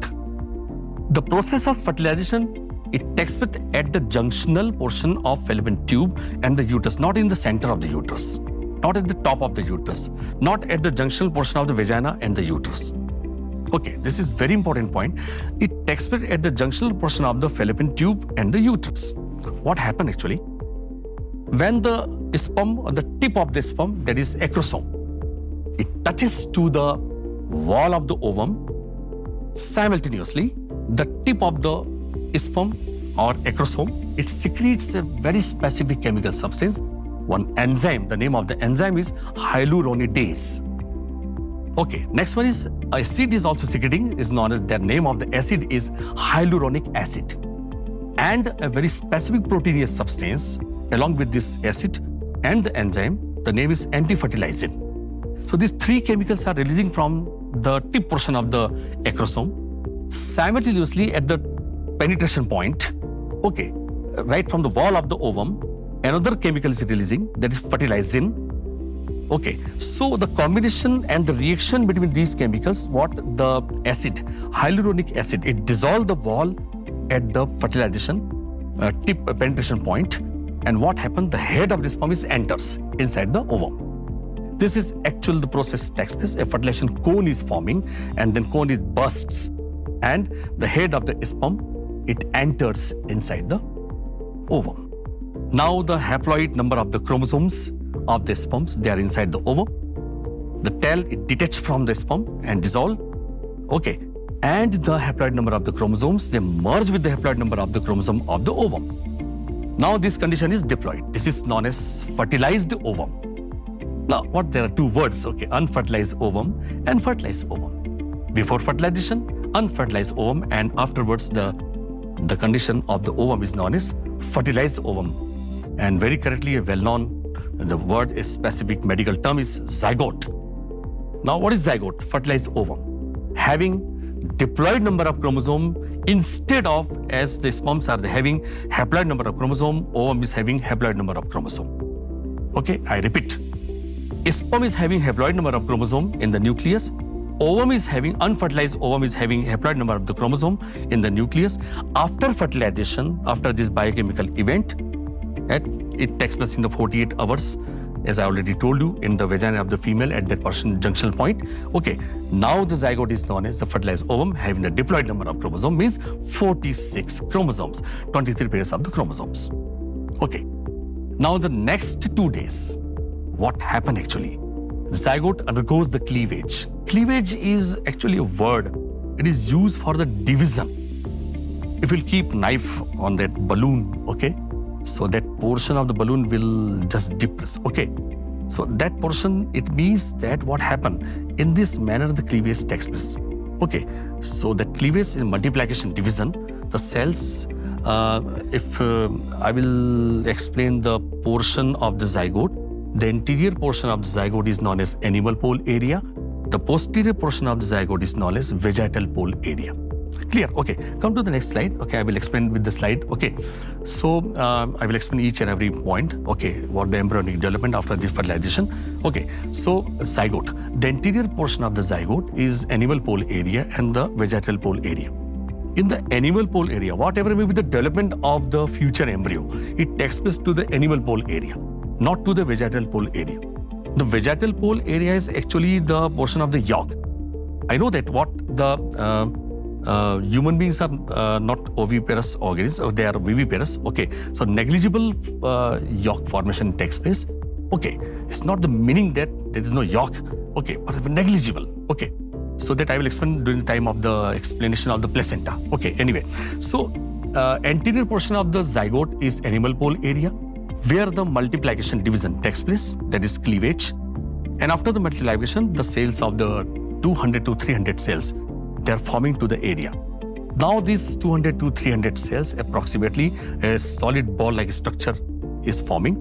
The process of fertilization, it takes place at the junctional portion of fallopian tube and the uterus, not in the center of the uterus, not at the top of the uterus, not at the junctional portion of the vagina and the uterus. Okay, this is very important point. It takes place at the junctional portion of the fallopian tube and the uterus. What happened actually? When the sperm or the tip of the sperm, that is acrosome, it touches to the wall of the ovum, simultaneously the tip of the sperm or acrosome, it secretes a very specific chemical substance, one enzyme. The name of the enzyme is hyaluronidase. Okay, next one is acid is also secreting, is known as, the name of the acid is hyaluronic acid. And a very specific proteinous substance along with this acid and the enzyme, the name is antifertilizing. So these 3 chemicals are releasing from the tip portion of the acrosome simultaneously at the penetration point. Okay, right from the wall of the ovum, another chemical is releasing, that is fertilizing. Okay, so the combination and the reaction between these chemicals, what the acid, hyaluronic acid, it dissolves the wall at the fertilization tip penetration point, and what happened? The head of the sperm enters inside the ovum. This is actually the process takes place. A fertilization cone is forming, and then cone is bursts, and the head of the sperm, it enters inside the ovum. Now the haploid number of the chromosomes of the sperms, they are inside the ovum. The tail, it detached from the sperm and dissolve. Okay, and the haploid number of the chromosomes, they merge with the haploid number of the chromosome of the ovum. Now this condition is diploid. This is known as fertilized ovum. Now what, there are 2 words, okay, unfertilized ovum and fertilized ovum. Before fertilization, unfertilized ovum, and afterwards the condition of the ovum is known as fertilized ovum. And very correctly, a well-known, the word is specific medical term is zygote. Now what is zygote? Fertilized ovum. Having diploid number of chromosome instead of, as the sperms are having haploid number of chromosome, ovum is having haploid number of chromosome. Okay, I repeat. Sperm is having haploid number of chromosome in the nucleus. Ovum is having, unfertilized ovum is having haploid number of the chromosome in the nucleus. After fertilization, after this biochemical event, it takes place in the 48 hours as I already told you, in the vagina of the female at that junctional point. Okay, now the zygote is known as the fertilized ovum, having the diploid number of chromosomes, means 46 chromosomes, 23 pairs of the chromosomes. Okay, now the next 2 days, what happened actually? The zygote undergoes the cleavage. Cleavage is actually a word. It is used for the division. If we'll keep knife on that balloon, okay, so that portion of the balloon will just depress, okay. So that portion, it means that what happened, in this manner the cleavage takes place, okay. So the cleavage is multiplication division. The cells, if I will explain the portion of the zygote, the anterior portion of the zygote is known as animal pole area. The posterior portion of the zygote is known as vegetal pole area. Clear? Okay. Come to the next slide. Okay, I will explain with the slide. Okay. So I will explain each and every point. Okay, what the embryonic development after the fertilization. Okay. So zygote. The anterior portion of the zygote is animal pole area and the vegetal pole area. In the animal pole area, whatever may be the development of the future embryo, it takes place to the animal pole area, not to the vegetal pole area. The vegetal pole area is actually the portion of the yolk. I know that what the human beings are not oviparous organisms, they are viviparous. Okay, so negligible yolk formation takes place. Okay, it's not the meaning that there is no yolk. Okay, but negligible. Okay, so that I will explain during the time of the explanation of the placenta. Okay, anyway, so anterior portion of the zygote is animal pole area, where the multiplication division takes place, that is cleavage. And after the multiplication, the cells of the 200 to 300 cells, they are forming to the area. Now these 200 to 300 cells, approximately a solid ball-like structure is forming.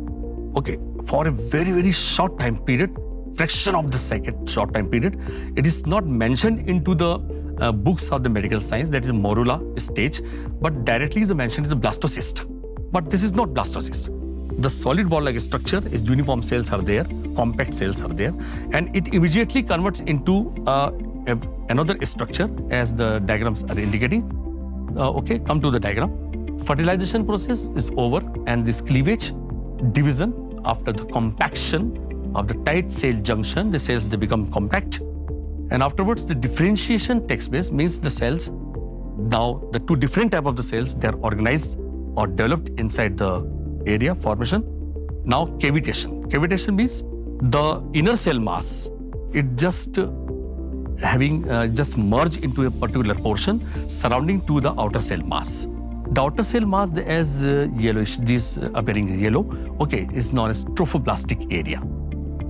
Okay, for a very, very short time period, fraction of the second short time period, it is not mentioned into the books of the medical science, that is morula stage, but directly the mention is a blastocyst. But this is not blastocyst. The solid ball-like structure is uniform cells are there, compact cells are there, and it immediately converts into another structure as the diagrams are indicating. Okay, come to the diagram. Fertilization process is over, and this cleavage, division, after the compaction of the tight cell junction, the cells, they become compact, and afterwards the differentiation takes place, means the cells, now the two different type of the cells, they are organized or developed inside the area formation. Now cavitation. Cavitation means the inner cell mass, it just just merge into a particular portion surrounding to the outer cell mass. The outer cell mass, as yellowish, this appearing yellow, okay, is known as trophoblastic area.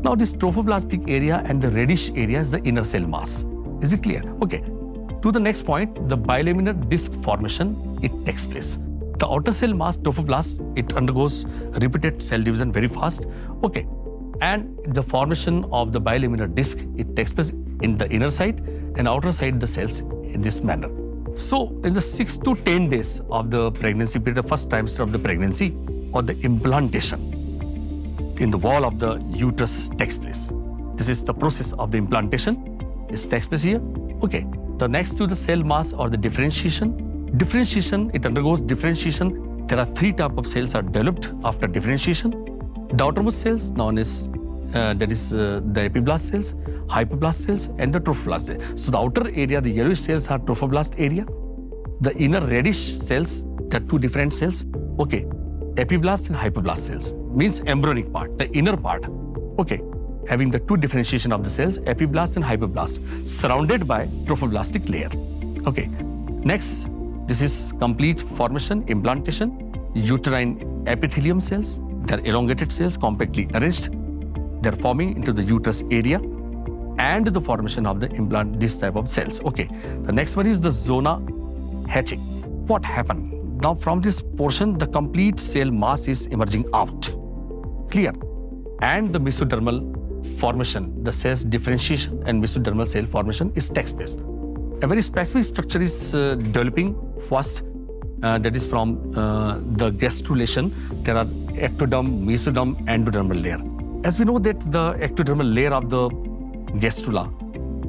Now this trophoblastic area and the reddish area is the inner cell mass. Is it clear? Okay. To the next point, the bilaminar disc formation, it takes place. The outer cell mass, trophoblast, it undergoes repeated cell division very fast. Okay. And the formation of the bilaminar disc, it takes place in the inner side and outer side the cells in this manner. So in the 6 to 10 days of the pregnancy period, the first trimester of the pregnancy, or the implantation in the wall of the uterus takes place. This is the process of the implantation. This takes place here. Okay. The next to the cell mass or the differentiation. Differentiation, it undergoes differentiation. There are 3 types of cells are developed after differentiation. The outermost cells known as that is the epiblast cells, hypoblast cells, and the trophoblast cells. So the outer area, the yellowish cells are trophoblast area. The inner reddish cells, there are 2 different cells. Okay, epiblast and hypoblast cells means embryonic part, the inner part. Okay, having the 2 differentiation of the cells, epiblast and hypoblast, surrounded by trophoblastic layer. Okay, next, this is complete formation, implantation, uterine epithelium cells. They are elongated cells, compactly arranged. They are forming into the uterus area, and the formation of the implant, this type of cells. Okay, the next one is the zona hatching. What happened? Now from this portion, the complete cell mass is emerging out. Clear? And the mesodermal formation, the cells differentiation and mesodermal cell formation is takes place. A very specific structure is developing first, that is from the gastrulation. There are ectoderm, mesoderm, endodermal layer. As we know that the ectodermal layer of the gastrula,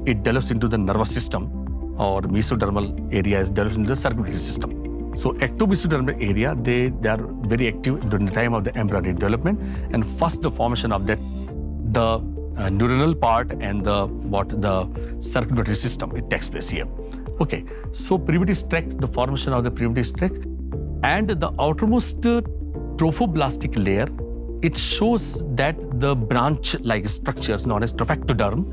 it develops into the nervous system, or mesodermal area is developed into the circulatory system. So ectomesodermal area, they are very active during the time of the embryonic development, and first the formation of that the neuronal part and the circulatory system, it takes place here. Okay, so previous tract, the formation of the previous tract, and the outermost trophoblastic layer, it shows that the branch-like structures known as trophectoderm,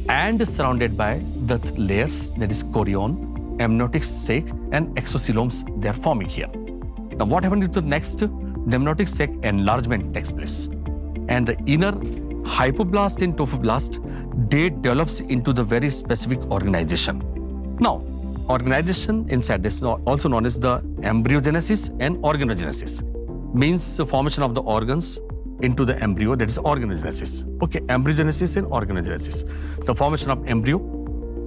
and surrounded by the layers, that is chorion, amniotic sac, and exocoeloms, they are forming here. Now what happens to the next? The amniotic sac enlargement takes place, and the inner hypoblast and trophoblast, they develops into the very specific organization. Now, organization inside this is also known as the embryogenesis and organogenesis. Means the formation of the organs into the embryo, that is organogenesis. Okay, embryogenesis and organogenesis. The formation of embryo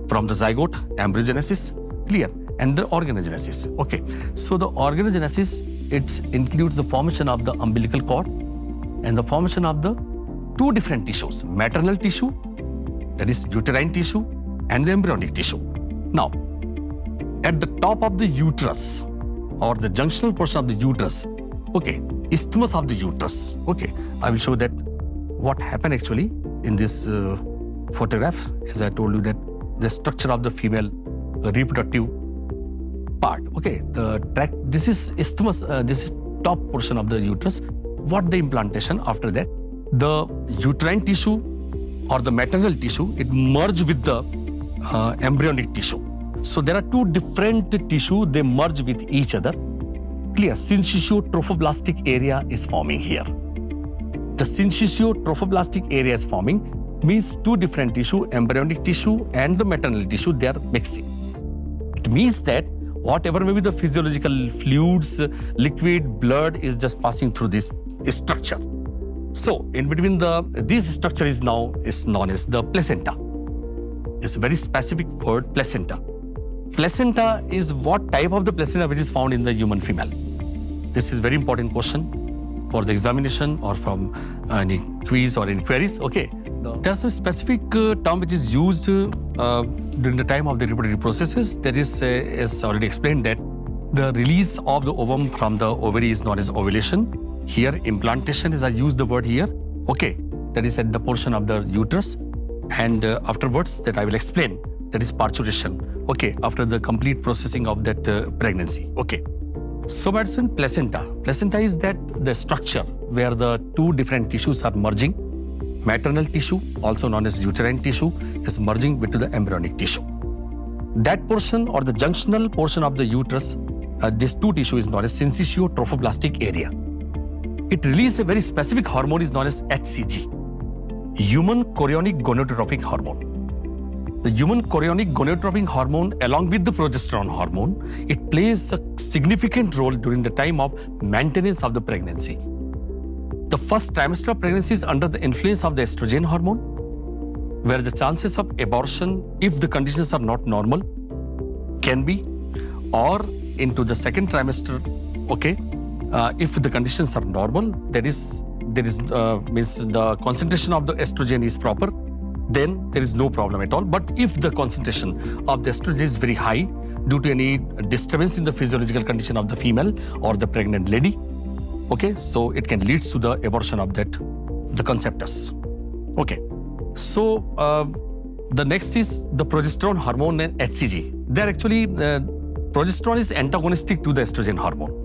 from the zygote, embryogenesis, clear, and the organogenesis. Okay, so the organogenesis, it includes the formation of the umbilical cord and the formation of the two different tissues, maternal tissue, that is uterine tissue, and the embryonic tissue. Now, at the top of the uterus, or the junctional portion of the uterus, okay, isthmus of the uterus, okay, I will show that what happened actually in this photograph, as I told you, that the structure of the female reproductive part, okay, the tract, this is isthmus, this is top portion of the uterus. What the implantation after that? The uterine tissue or the maternal tissue, it merge with the embryonic tissue. So there are two different tissue, they merge with each other. Clear, syncytio trophoblastic area is forming here. The syncytio trophoblastic area is forming, means two different tissue, embryonic tissue and the maternal tissue, they are mixing. It means that whatever may be the physiological fluids, liquid, blood is just passing through this structure. So in between this structure is known as the placenta. It's a very specific word, placenta. Placenta is what type of the placenta which is found in the human female? This is very important question for the examination or from any quiz or inquiries. Okay, there's a specific term which is used during the time of the reproductive processes. That is, as already explained, that the release of the ovum from the ovary is known as ovulation. Here, implantation is I use the word here. Okay, that is at the portion of the uterus, and afterwards that I will explain. That is parturition. Okay, after the complete processing of that pregnancy. Okay, so Madison, placenta. Placenta is that the structure where the two different tissues are merging. Maternal tissue, also known as uterine tissue, is merging with the embryonic tissue. That portion or the junctional portion of the uterus, this two tissue is known as syncytio trophoblastic area. It releases a very specific hormone is known as HCG, human chorionic gonadotrophic hormone. The human chorionic gonadotrophic hormone, along with the progesterone hormone, it plays a significant role during the time of maintenance of the pregnancy. The first trimester of pregnancy is under the influence of the estrogen hormone, where the chances of abortion, if the conditions are not normal, can be, or into the second trimester, okay, if the conditions are normal, means the concentration of the estrogen is proper, then there is no problem at all. But if the concentration of the estrogen is very high due to any disturbance in the physiological condition of the female or the pregnant lady, okay, so it can lead to the abortion of the conceptus. Okay, so the next is the progesterone hormone and HCG. They're actually, progesterone is antagonistic to the estrogen hormone.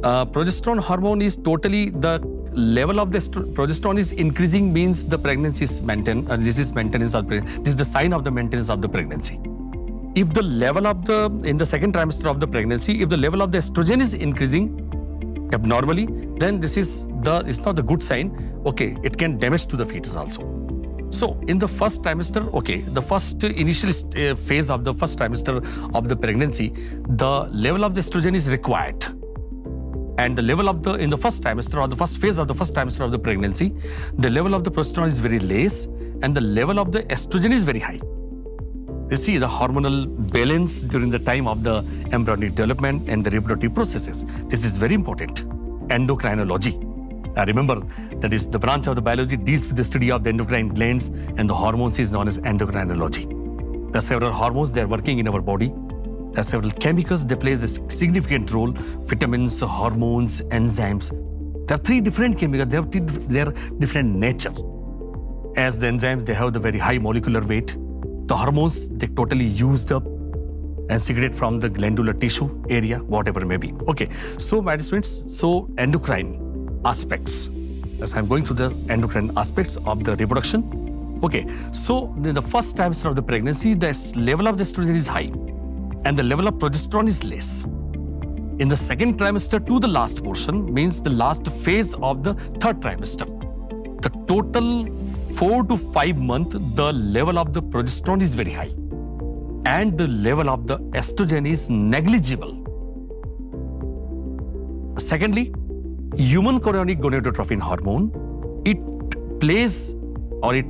Progesterone hormone is totally the level of the progesterone is increasing, means the pregnancy is maintained. This is maintenance of pregnancy. This is the sign of the maintenance of the pregnancy. If the level of in the second trimester of the pregnancy, if the level of the estrogen is increasing abnormally, then it's not the good sign. Okay, it can damage to the fetus also. So in the first trimester, okay, the first initial phase of the first trimester of the pregnancy, the level of the estrogen is required. And the level of in the first trimester or the first phase of the first trimester of the pregnancy, the level of the progesterone is very less and the level of the estrogen is very high. You see the hormonal balance during the time of the embryonic development and the reproductive processes. This is very important. Endocrinology. Remember, that is the branch of the biology deals with the study of the endocrine glands and the hormones is known as endocrinology. There are several hormones, they are working in our body There are several chemicals, they play a significant role, vitamins, hormones, enzymes. There are 3 different chemicals, they have their different nature. As the enzymes, they have the very high molecular weight. The hormones, they totally used up and secreted from the glandular tissue area, whatever may be. Okay, so my students, so endocrine aspects. As I'm going through the endocrine aspects of the reproduction. Okay, so in the first trimester of the pregnancy, the level of the estrogen is high and the level of progesterone is less. In the second trimester to the last portion, means the last phase of the third trimester, the total 4 to 5 months, the level of the progesterone is very high and the level of the estrogen is negligible. Secondly, human chorionic gonadotropin hormone, it plays or it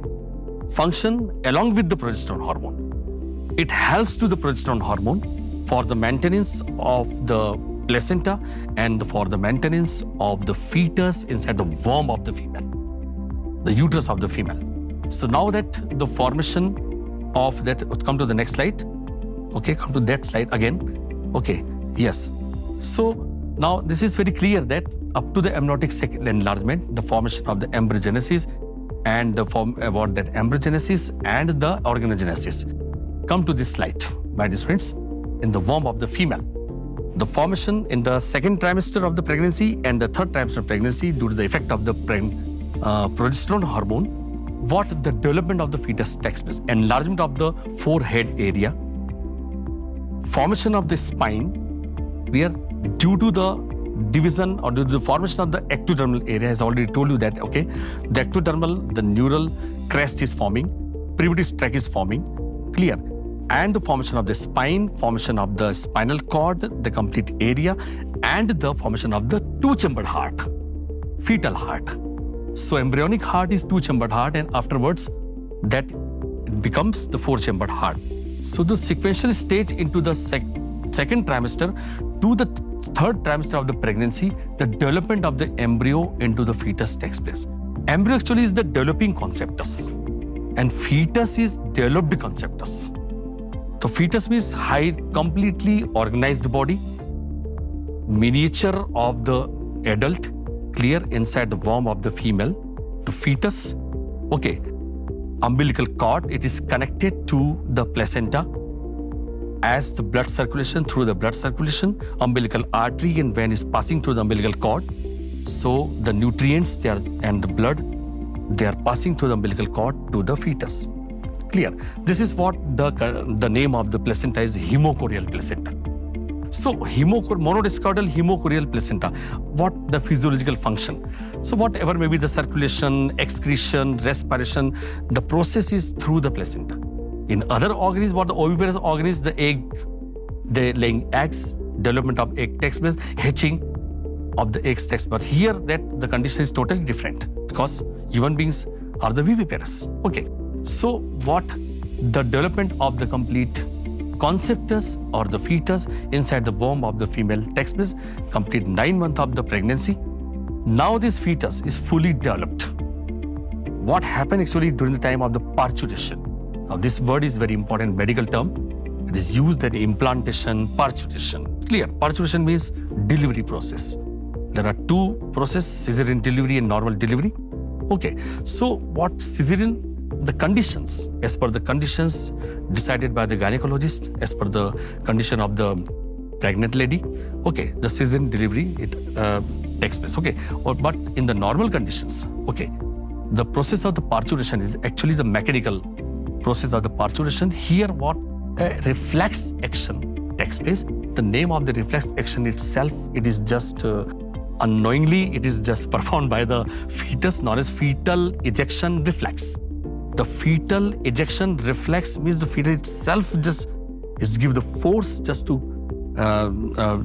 functions along with the progesterone hormone. It helps to the progesterone hormone for the maintenance of the placenta and for the maintenance of the fetus inside the womb of the female, the uterus of the female. So now that the formation of that, come to the next slide. Okay, come to that slide again. Okay, yes. So now this is very clear that up to the amniotic sac enlargement, the formation of the embryogenesis and the form about that embryogenesis and the organogenesis. Come to this slide, my dear friends, in the womb of the female. The formation in the second trimester of the pregnancy and the third trimester of pregnancy due to the effect of the progesterone hormone, what the development of the fetus takes place. Enlargement of the forehead area, formation of the spine, where due to the division or due to the formation of the ectodermal area, as I already told you that, okay, the ectodermal, the neural crest is forming, pubic tract is forming, clear. And the formation of the spine, formation of the spinal cord, the complete area, and the formation of the two-chambered heart, fetal heart. So embryonic heart is two-chambered heart, and afterwards that becomes the four-chambered heart. So the sequential stage into the second trimester to the third trimester of the pregnancy, the development of the embryo into the fetus takes place. Embryo actually is the developing conceptus, and fetus is developed conceptus. So fetus means high, completely organized body, miniature of the adult, clear inside the womb of the female. To fetus, okay, umbilical cord, it is connected to the placenta as the blood circulation, through the blood circulation, umbilical artery and vein is passing through the umbilical cord. So the nutrients they are, and the blood, they are passing through the umbilical cord to the fetus. Clear. This is what the name of the placenta is, hemochorial placenta. So monodiscoidal hemochorial placenta, what the physiological function? So whatever may be the circulation, excretion, respiration, the process is through the placenta. In other organisms, what the oviparous organisms, the egg, they laying eggs, development of egg takes place, hatching of the eggs takes place. But here that the condition is totally different because human beings are the viviparous. Okay. So what the development of the complete conceptus or the fetus inside the womb of the female takes place, complete 9 months of the pregnancy. Now this fetus is fully developed. What happened actually during the time of the parturition? Now this word is very important medical term. It is used as implantation, parturition. Clear. Parturition means delivery process. There are 2 processes, cesarean delivery and normal delivery. Okay. So what cesarean? The conditions, as per the conditions decided by the gynecologist, as per the condition of the pregnant lady, okay, the cesarean delivery, it takes place, okay. But in the normal conditions, okay, the process of the parturition is actually the mechanical process of the parturition. Here, what reflex action takes place. The name of the reflex action itself, it is just unknowingly, it is just performed by the fetus, known as fetal ejection reflex. The fetal ejection reflex means the fetus itself just is give the force just to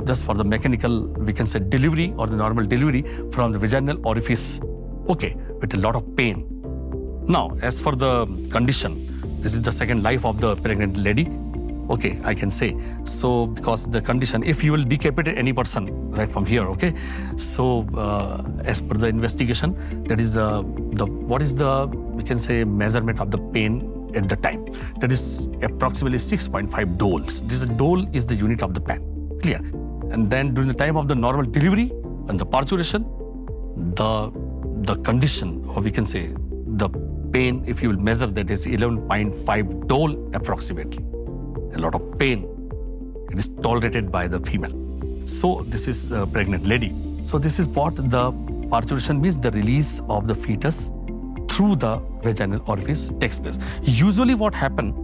just for the mechanical, we can say, delivery or the normal delivery from the vaginal orifice. Okay, with a lot of pain. Now, as for the condition, this is the second life of the pregnant lady. Okay, I can say. So, because the condition, if you will decapitate any person right from here, okay. So, as per the investigation, that is what is the, we can say, measurement of the pain at the time. That is approximately 6.5 doles. A dole is the unit of the pan. Clear? And then during the time of the normal delivery and the parturition, the condition, or we can say the pain, if you will measure that, is 11.5 dole approximately. A lot of pain. It is tolerated by the female. So this is a pregnant lady. So this is what the parturition means, the release of the fetus through the vaginal orifice takes place. Usually what happens,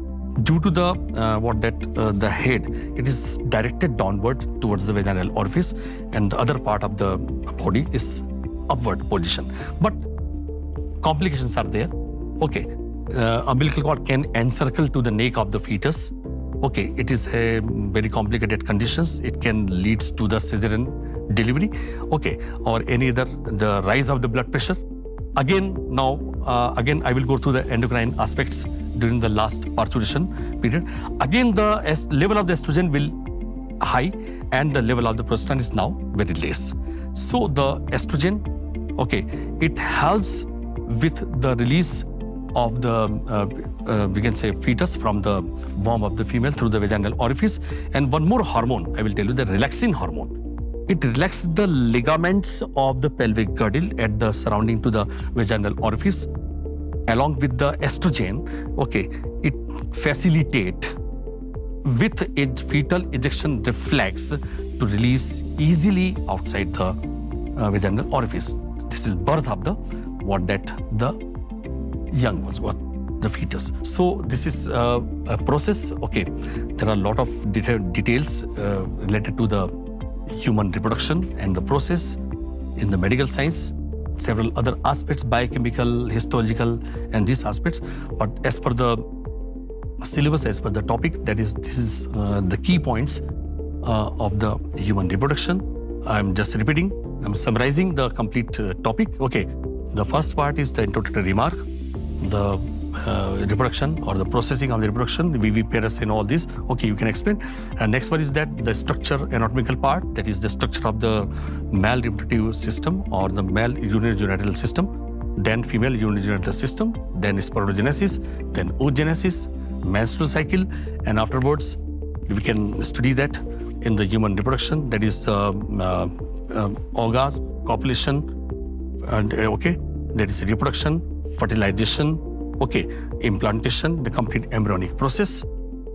due to the head, it is directed downward towards the vaginal orifice, and the other part of the body is upward position. But complications are there. Okay, umbilical cord can encircle to the neck of the fetus. Okay, it is a very complicated conditions. It can lead to the cesarean delivery. Okay, or any other, the rise of the blood pressure. Again, I will go through the endocrine aspects during the last parturition period. Again, the level of the estrogen will high and the level of the progesterone is now very less. So the estrogen, okay, it helps with the release of the, we can say, fetus from the womb of the female through the vaginal orifice. And one more hormone, I will tell you, the relaxin hormone. It relaxes the ligaments of the pelvic girdle at the surrounding to the vaginal orifice. Along with the estrogen, okay, it facilitates with a fetal ejection reflex to release easily outside the vaginal orifice. This is birth of the young ones, the fetus. So this is a process. Okay, there are a lot of details related to the human reproduction and the process in the medical science, several other aspects, biochemical, histological, and these aspects. But as per the syllabus, as per the topic, this is the key points of the human reproduction. I'm just repeating, I'm summarizing the complete topic. Okay, the first part is the introductory remark, the reproduction or the processing of the reproduction, viviparous and all this. Okay, you can explain. And next one is that the structure, anatomical part, that is the structure of the male reproductive system or the male urinary system, then female urinary system, then spermatogenesis, then oogenesis, menstrual cycle, and afterwards we can study that in the human reproduction, that is the orgasm, copulation, and okay, that is reproduction, fertilization, okay, implantation, the complete embryonic process,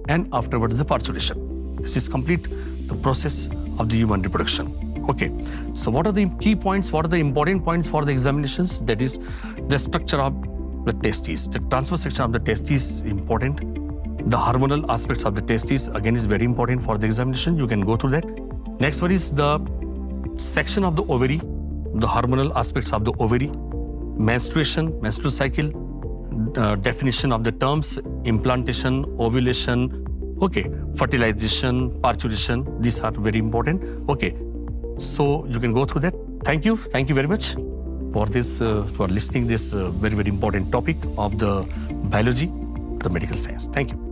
and afterwards the parturition. This is complete the process of the human reproduction. Okay, so what are the key points? What are the important points for the examinations? That is the structure of the testes. The transverse section of the testes is important. The hormonal aspects of the testes again is very important for the examination. You can go through that. Next one is the section of the ovary, the hormonal aspects of the ovary, menstruation, menstrual cycle, definition of the terms, implantation, ovulation, okay, fertilization, parturition, these are very important. Okay, so you can go through that. Thank you very much for this, for listening this very, very important topic of the biology, the medical science. Thank you.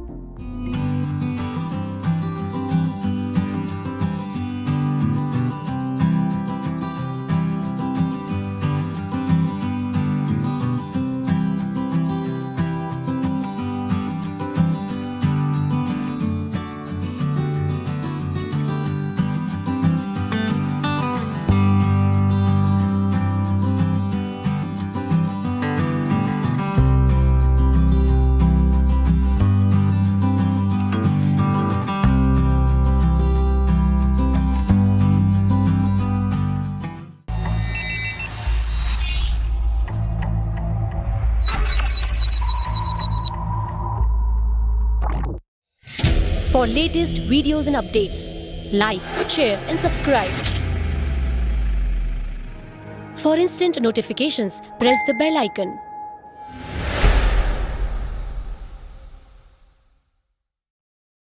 For latest videos and updates, like, share and subscribe. For instant notifications, press the bell icon.